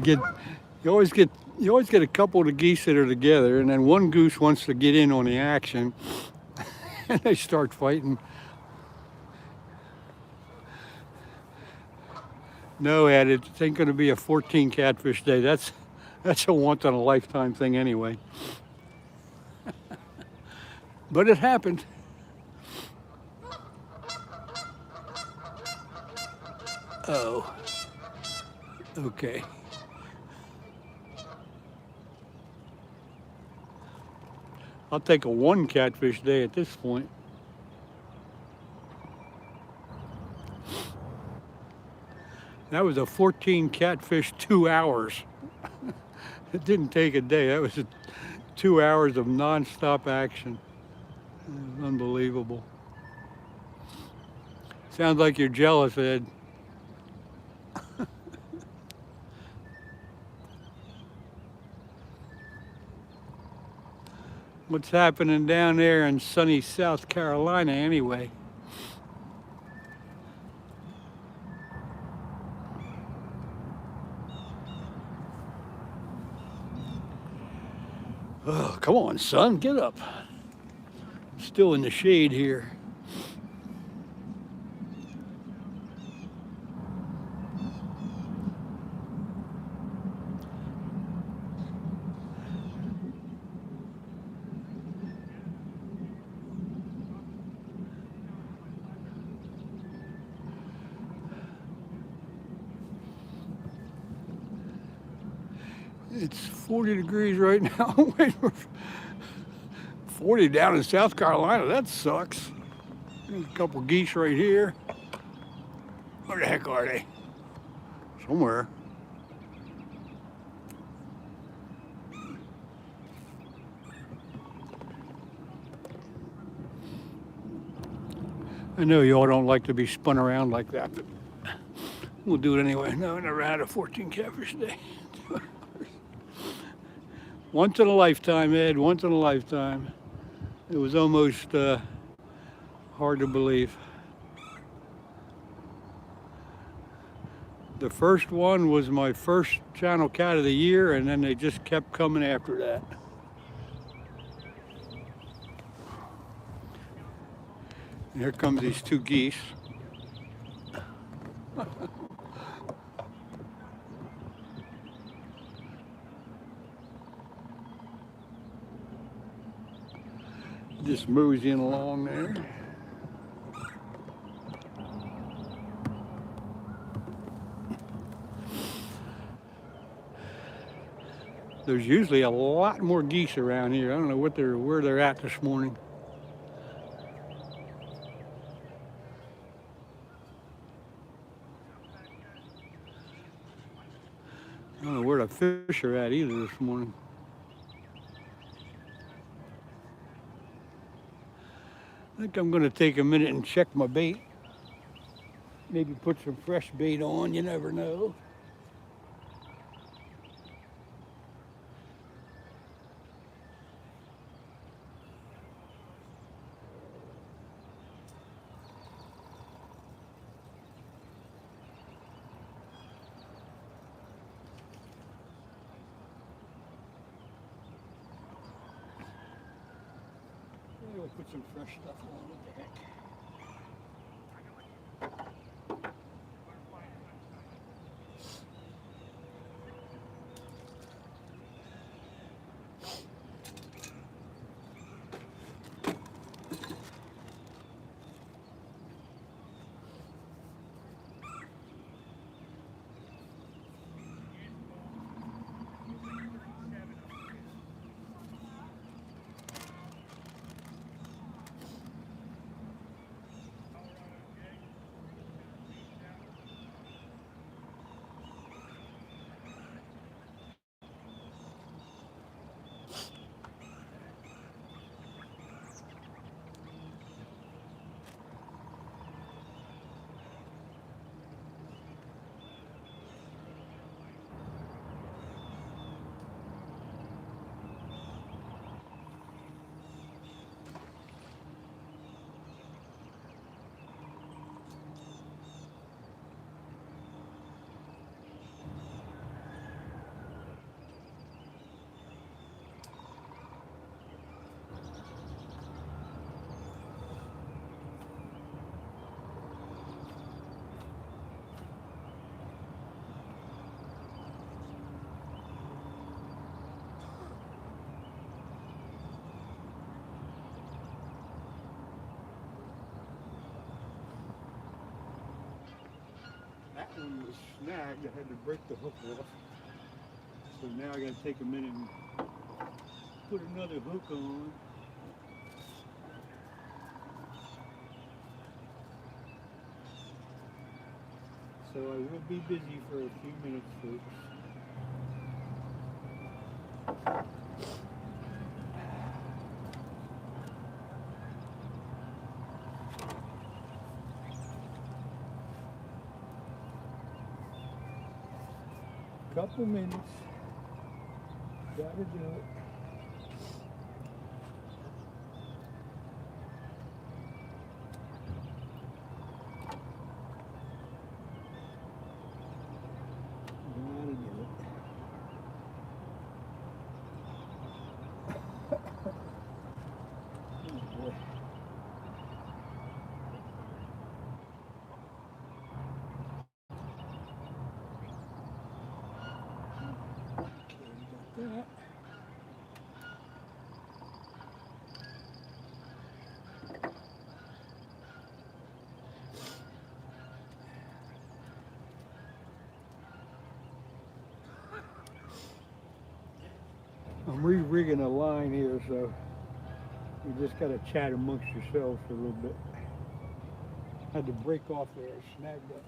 You always get a couple of the geese that are together, and then one goose wants to get in on the action, and they start fighting. No, Ed, it ain't going to be a 14 catfish day. That's a once in a lifetime thing anyway. But it happened. Oh, okay. I'll take a one catfish day at this point. That was a 14 catfish 2 hours. It didn't take a day. That was 2 hours of non-stop action. It was unbelievable. Sounds like you're jealous, Ed. What's happening down there in sunny South Carolina anyway? Oh, come on, son, get up. I'm still in the shade here. It's 40 degrees right now. Wait, 40 down in South Carolina, that sucks. There's a couple geese right here. Where the heck are they? Somewhere. I know y'all don't like to be spun around like that, but we'll do it anyway. No, I never had a 14 catfish day. Once in a lifetime, Ed, once in a lifetime. It was almost hard to believe. The first one was my first channel cat of the year, and then they just kept coming after that. And here comes these two geese. Just moseying along there. There's usually a lot more geese around here. I don't know where they're at this morning. fish are at either this morning. I think I'm gonna take a minute and check my bait. Maybe put some fresh bait on, you never know. Maybe we'll put some fresh stuff on, what the heck. That one was snagged. I had to break the hook off. So now I gotta take a minute and put another hook on. So I will be busy for a few minutes, folks. Couple minutes. Gotta do it. Gotta do it. Oh boy. Okay, got that. I'm re-rigging a line here, so you just gotta chat amongst yourselves for a little bit. Had to break off there, snagged up.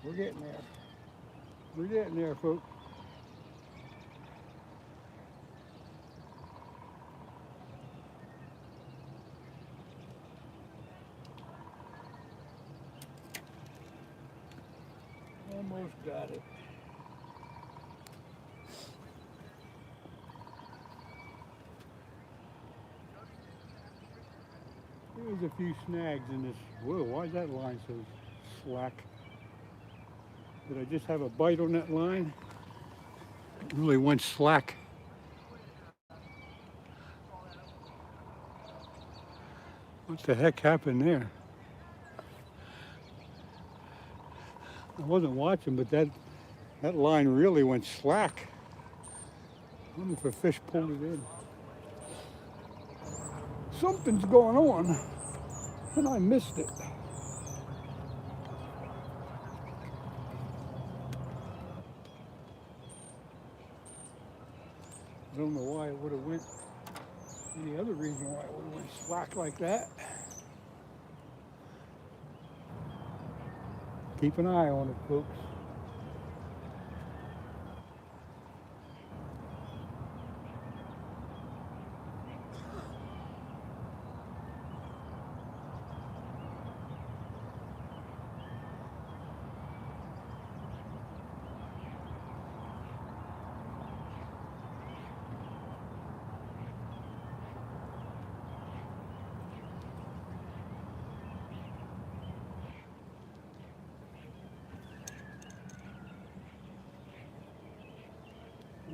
We're getting there. We're getting there, folks. Almost got it. There's a few snags in this. Whoa, why is that line so slack? Did I just have a bite on that line? It really went slack. What the heck happened there? I wasn't watching, but that line really went slack. I wonder if a fish pulled it in. Something's going on, and I missed it. I don't know why it would have went, any other reason why it would have went slack like that. Keep an eye on it, folks.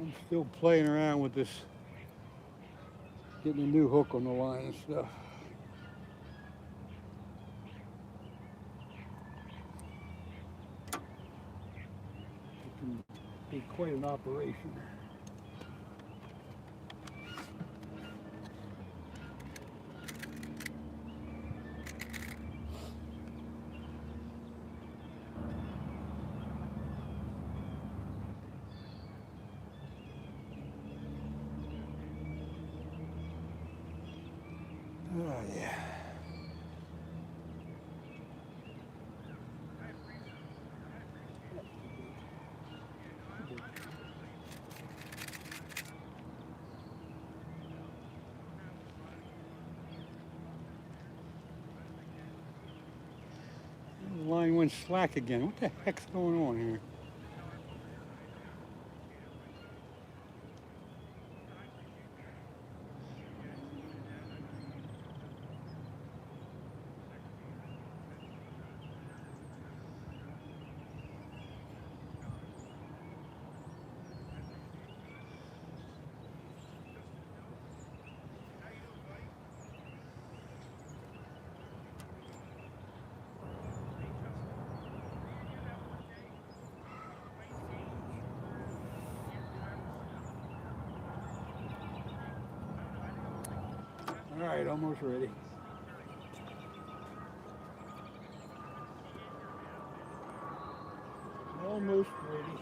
I'm still playing around with this, getting a new hook on the line and stuff. It can be quite an operation. Oh, yeah. The line went slack again. What the heck's going on here? All right, almost ready. Almost ready.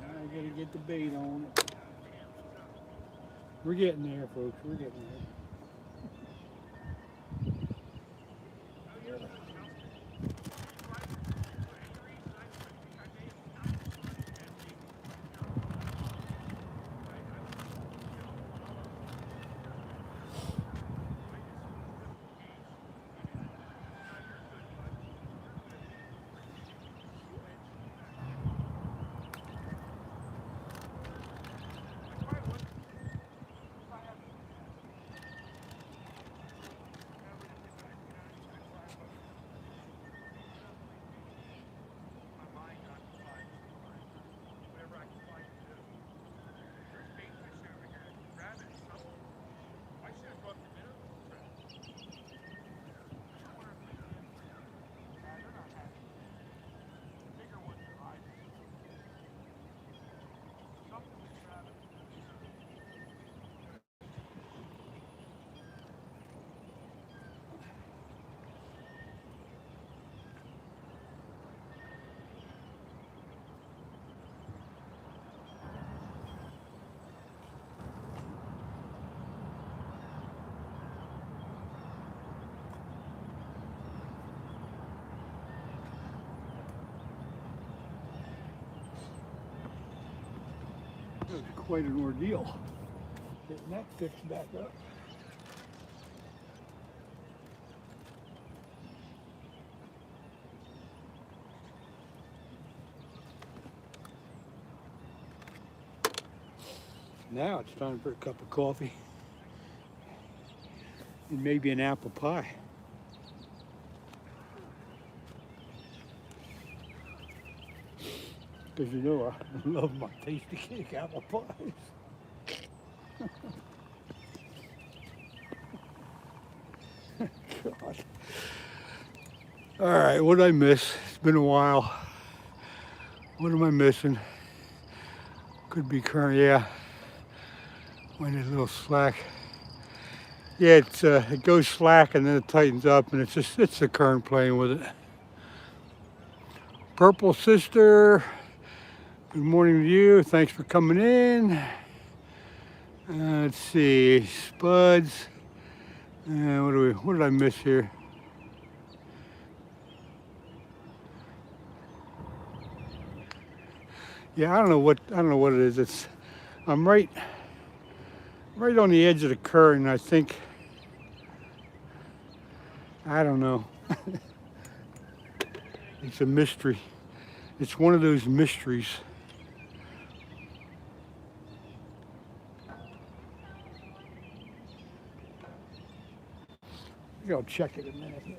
I gotta get the bait on it. We're getting there, folks. We're getting there. quite an ordeal getting that fixed back up. Now it's time for a cup of coffee and maybe an apple pie. Because you know I love my tasty cake apple pies. God. All right, what did I miss? It's been a while. What am I missing? Could be current, yeah. Went a little slack. Yeah, it goes slack and then it tightens up, and it's the current playing with it. Purple Sister, good morning to you. Thanks for coming in. Let's see, Spuds. What did I miss here? Yeah, I don't know what it is. I'm right on the edge of the current. I think, I don't know. It's a mystery. It's one of those mysteries. Maybe I'll check it in a minute here.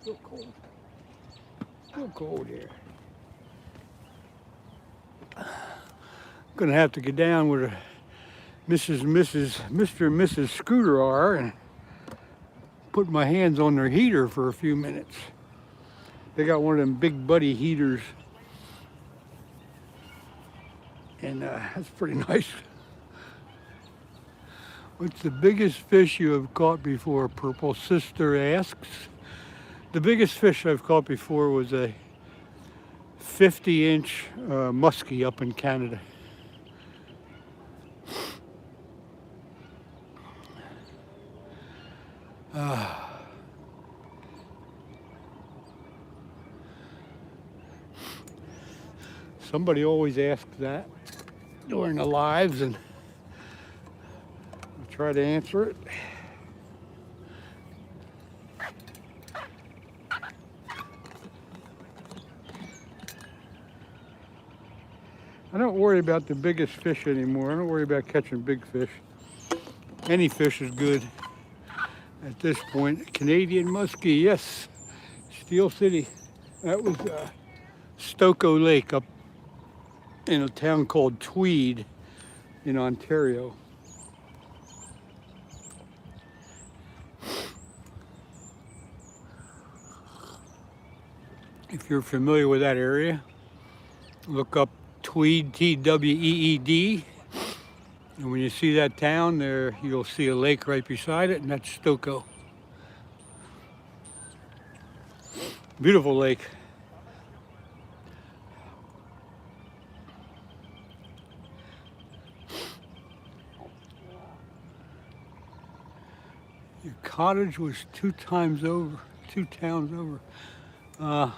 Still cold. Still cold here. Gonna have to get down where Mr. and Mrs. Scooter are and put my hands on their heater for a few minutes. They got one of them big buddy heaters, and that's pretty nice. What's the biggest fish you have caught before? Purple Sister asks. The biggest fish I've caught before was a 50-inch muskie up in Canada. Somebody always asks that during the lives, and I'll try to answer it. I don't worry about the biggest fish anymore. I don't worry about catching big fish. Any fish is good at this point. Canadian muskie, yes. Steel City. That was Stokoe Lake up in a town called Tweed in Ontario. If you're familiar with that area, look up Tweed, T-W-E-E-D. And when you see that town there, you'll see a lake right beside it, and that's Stokoe. Beautiful lake. Your cottage was two towns over. I'm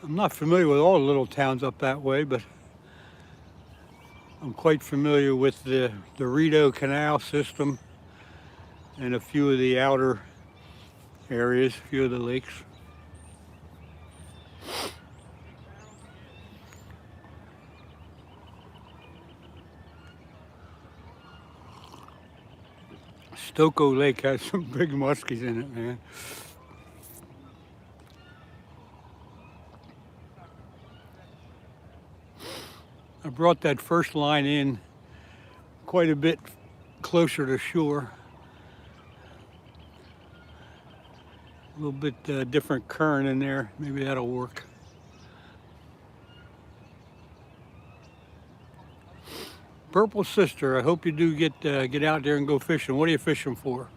not familiar with all the little towns up that way, but I'm quite familiar with the Rideau Canal system and a few of the outer areas, a few of the lakes. Stokoe Lake has some big muskies in it, man. I brought that first line in quite a bit closer to shore. A little bit different current in there. Maybe that'll work. Purple Sister, I hope you do get out there and go fishing. What are you fishing for?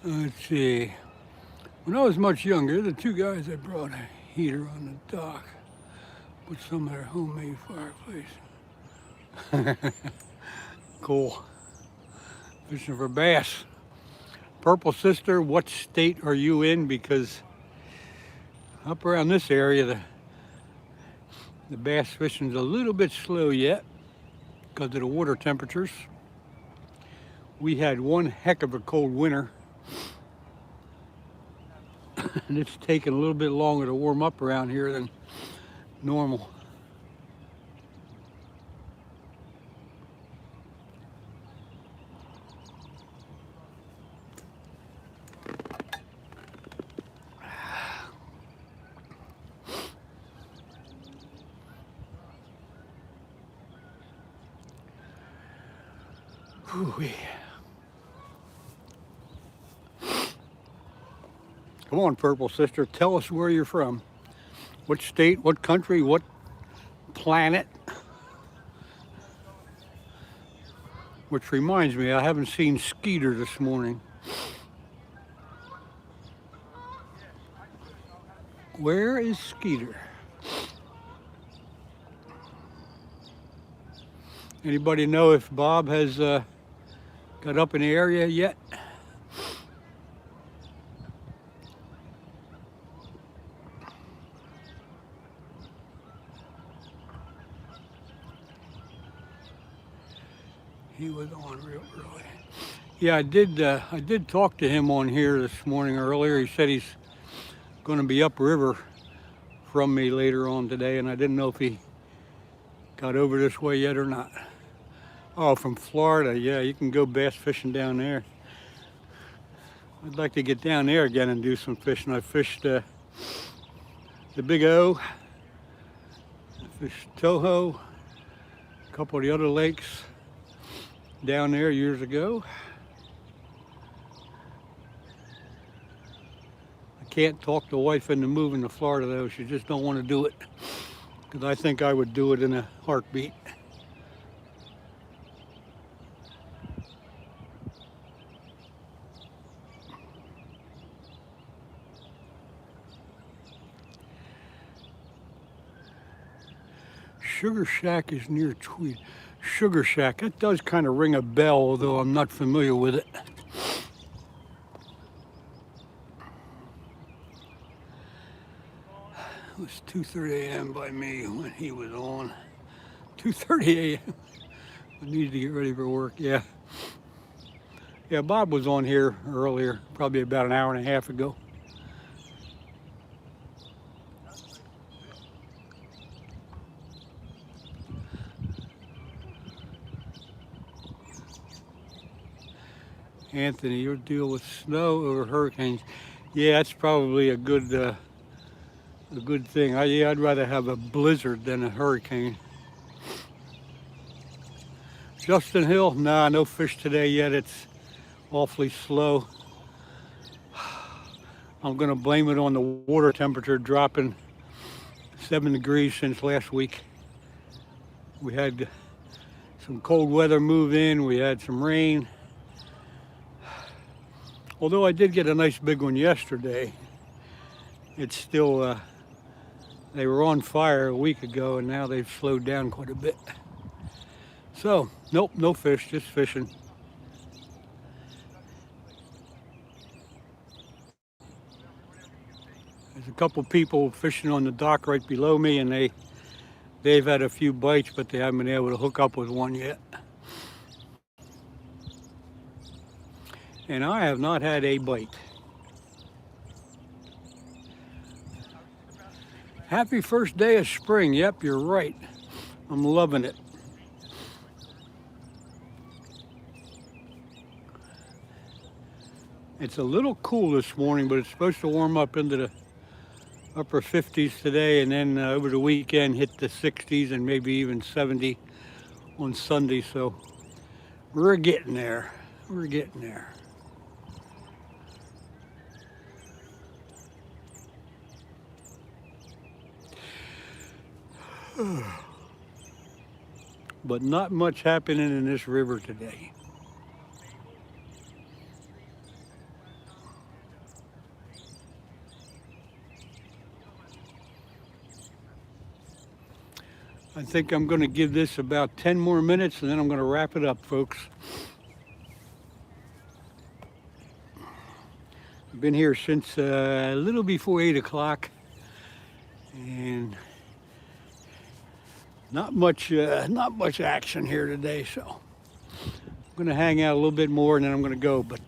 Let's see. When I was much younger, the two guys that brought a heater on the dock with some of their homemade fireplace. Cool. Fishing for bass. Purple Sister, what state are you in? Because up around this area, the bass fishing's a little bit slow yet because of the water temperatures. We had one heck of a cold winter, and it's taken a little bit longer to warm up around here than normal. Ooh-wee. Come on, Purple Sister, tell us where you're from. What state, what country, what planet? Which reminds me, I haven't seen Skeeter this morning. Where is Skeeter? Anybody know if Bob has got up in the area yet? He was on real early. Yeah, I did talk to him on here this morning earlier. He said he's going to be upriver from me later on today, and I didn't know if he got over this way yet or not. Oh, from Florida, yeah, you can go bass fishing down there. I'd like to get down there again and do some fishing. I fished the Big O, I fished Toho, a couple of the other lakes down there years ago. I can't talk the wife into moving to Florida though. She just don't want to do it, because I think I would do it in a heartbeat. Sugar Shack is near Tweed. Sugar Shack, that does kind of ring a bell, although I'm not familiar with it. It was 2:30 a.m. by me when he was on. 2:30 a.m. I needed to get ready for work, yeah. Yeah, Bob was on here earlier, probably about an hour and a half ago. Anthony, your deal with snow over hurricanes. Yeah, that's probably a good thing. Yeah, I'd rather have a blizzard than a hurricane. Justin Hill, nah, no fish today yet. It's awfully slow. I'm gonna blame it on the water temperature dropping 7 degrees since last week. We had some cold weather move in, we had some rain. Although I did get a nice big one yesterday, it's still, they were on fire a week ago and now they've slowed down quite a bit. So, nope, no fish, just fishing. There's a couple people fishing on the dock right below me, and they They've had a few bites, but they haven't been able to hook up with one yet. And I have not had a bite. Happy first day of spring. Yep, you're right. I'm loving it. It's a little cool this morning, but it's supposed to warm up into the upper 50s today, and then over the weekend hit the 60s and maybe even 70 on Sunday. So we're getting there. We're getting there. But not much happening in this river today. I think I'm going to give this about 10 more minutes and then I'm going to wrap it up, folks. I've been here since a little before 8 o'clock and not much action here today, so I'm going to hang out a little bit more and then I'm going to go. But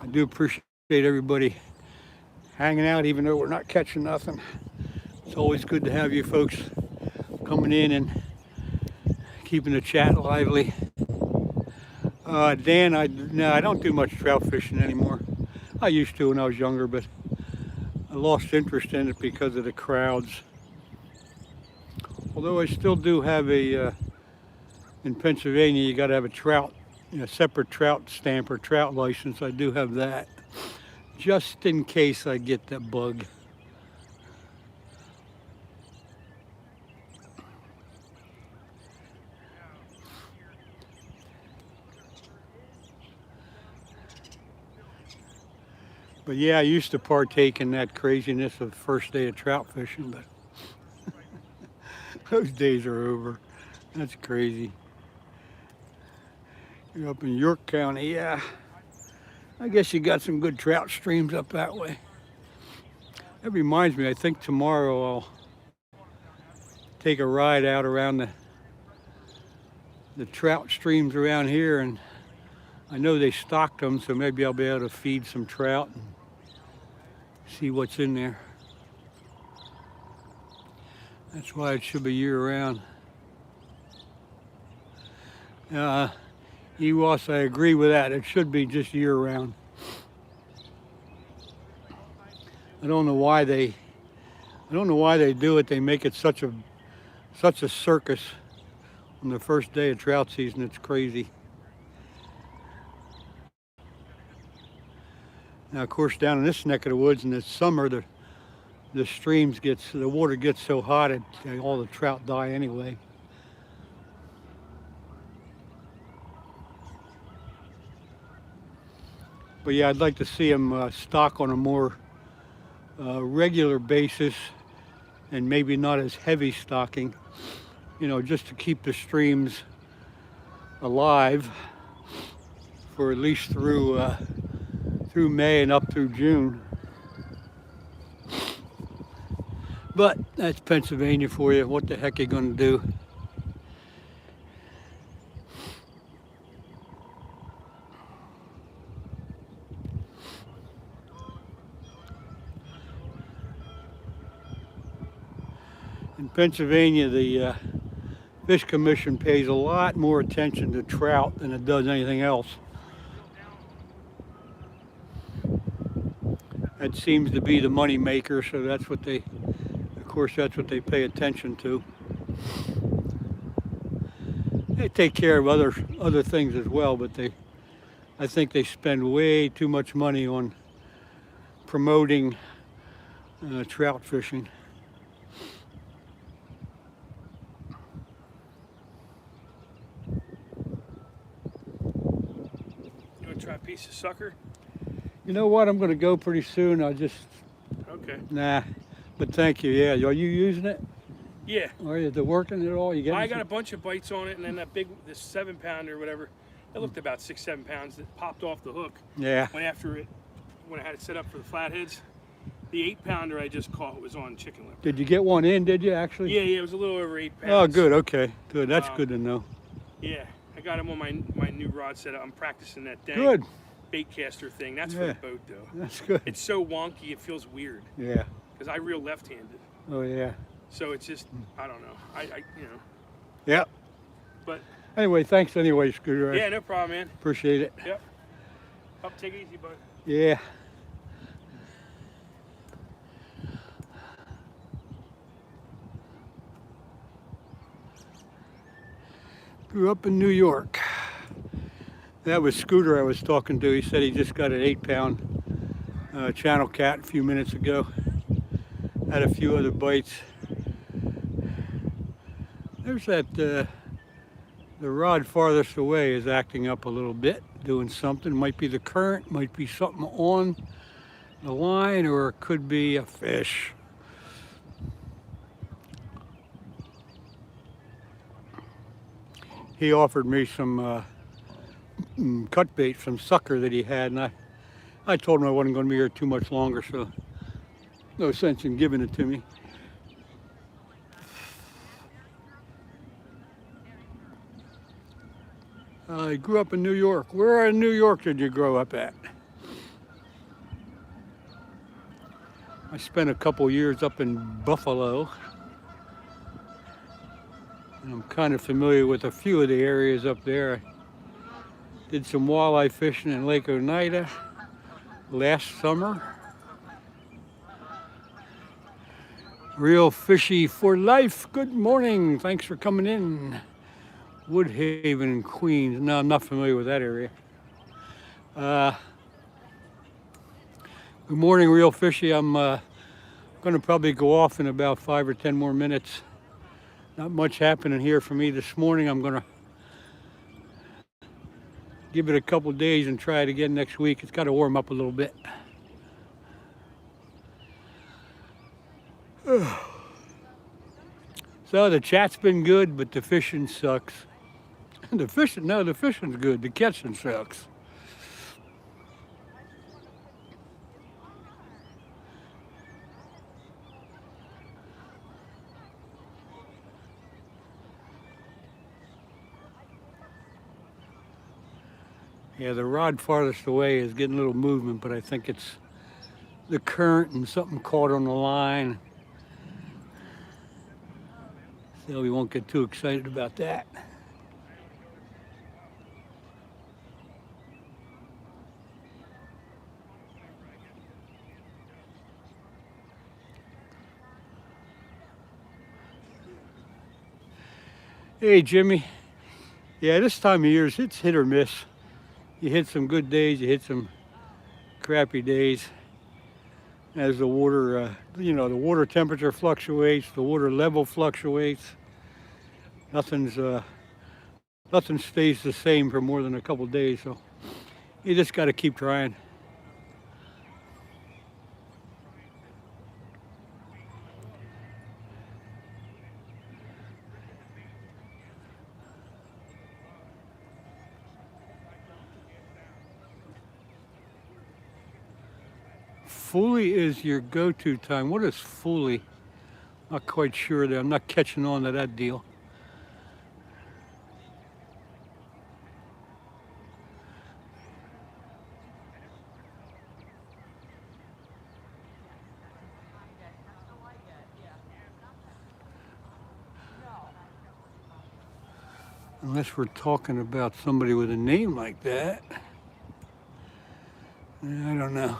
I do appreciate everybody hanging out, even though we're not catching nothing. It's always good to have you folks coming in and keeping the chat lively. Dan, I don't do much trout fishing anymore. I used to when I was younger, but I lost interest in it because of the crowds. Although I still do have a, in Pennsylvania, you got to have a trout, separate trout stamp or trout license. I do have that, just in case I get that bug. But yeah, I used to partake in that craziness of the first day of trout fishing, but those days are over. That's crazy. You're up in York County, yeah. I guess you got some good trout streams up that way. That reminds me, I think tomorrow I'll take a ride out around the trout streams around here, and I know they stocked them, so maybe I'll be able to feed some trout and see what's in there. That's why it should be year-round. EWAS, I agree with that. It should be just year-round. I don't know why they do it. They make it such a circus on the first day of trout season. It's crazy. Now, of course, down in this neck of the woods in the summer, the water gets so hot, all the trout die anyway. But yeah, I'd like to see them stock on a more regular basis and maybe not as heavy stocking, just to keep the streams alive for at least through May and up through June. But that's Pennsylvania for you. What the heck are you going to do? In Pennsylvania, the Fish Commission pays a lot more attention to trout than it does anything else. That seems to be the money maker, so that's what they pay attention to. They take care of other things as well, but I think they spend way too much money on promoting trout fishing. You want to try a piece of sucker? You know what? I'm going to go pretty soon. Okay. Nah. But thank you. Yeah. Are you using it? Yeah. Are you? Is it working at all? You getting I got a bunch of bites on it, and then this 7-pounder or whatever, it looked about 6-7 pounds that popped off the hook. Yeah. When I had it set up for the flatheads, The 8-pounder I just caught was on chicken liver. Did you get one in, did you actually? Yeah, yeah, it was a little over 8 pounds. Oh, good, okay. Good, that's good to know. Yeah, I got him on my new rod setup. I'm practicing that dang Good. bait caster thing. That's for the boat, though. That's good. It's so wonky, it feels weird. Yeah. Because I reel left-handed. Oh, yeah. So it's just, I don't know. I you know. Yeah. But anyway, thanks anyway, Scooter. yeah, no problem, man. Appreciate it. Yep. Up, take it easy, bud. Yeah. Grew up in New York. That was Scooter I was talking to. He said he just got an 8-pound channel cat a few minutes ago. Had a few other bites. There's that, the rod farthest away is acting up a little bit, doing something. Might be the current, might be something on the line, or it could be a fish. He offered me some cut bait, some sucker that he had, and I told him I wasn't going to be here too much longer, so no sense in giving it to me. I grew up in New York. Where in New York did you grow up at? I spent a couple years up in Buffalo. And I'm kind of familiar with a few of the areas up there. I did some walleye fishing in Lake Oneida last summer. Real fishy for life. Good morning. Thanks for coming in. Woodhaven in Queens. No, I'm not familiar with that area. Good morning, Real Fishy. I'm going to probably go off in about 5 or 10 more minutes. Not much happening here for me this morning. I'm going to give it a couple days and try it again next week. It's got to warm up a little bit. So the chat's been good, but the fishing sucks. The fishing's good. The catching sucks. Yeah, the rod farthest away is getting a little movement, but I think it's the current and something caught on the line. So we won't get too excited about that. Hey, Jimmy. Yeah, this time of year, it's hit or miss. You hit some good days, you hit some crappy days. As the water, the water temperature fluctuates, the water level fluctuates. Nothing stays the same for more than a couple days, so you just got to keep trying. Fully is your go-to time. What is fully? Not quite sure there. I'm not catching on to that deal. Unless we're talking about somebody with a name like that. I don't know.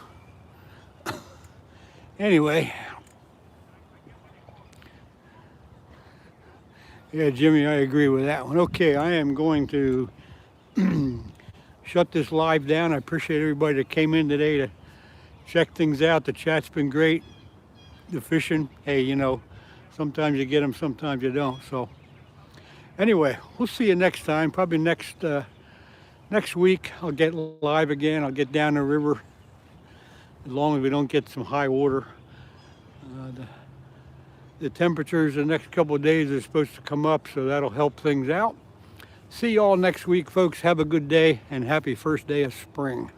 Anyway, yeah, Jimmy, I agree with that one. Okay, I am going to shut this live down. I appreciate everybody that came in today to check things out. The chat's been great. The fishing, hey, sometimes you get them, sometimes you don't. So anyway, we'll see you next time. Probably next week I'll get live again. I'll get down the river. As long as we don't get some high water. The temperatures the next couple of days are supposed to come up, so that'll help things out. See you all next week, folks. Have a good day and happy first day of spring.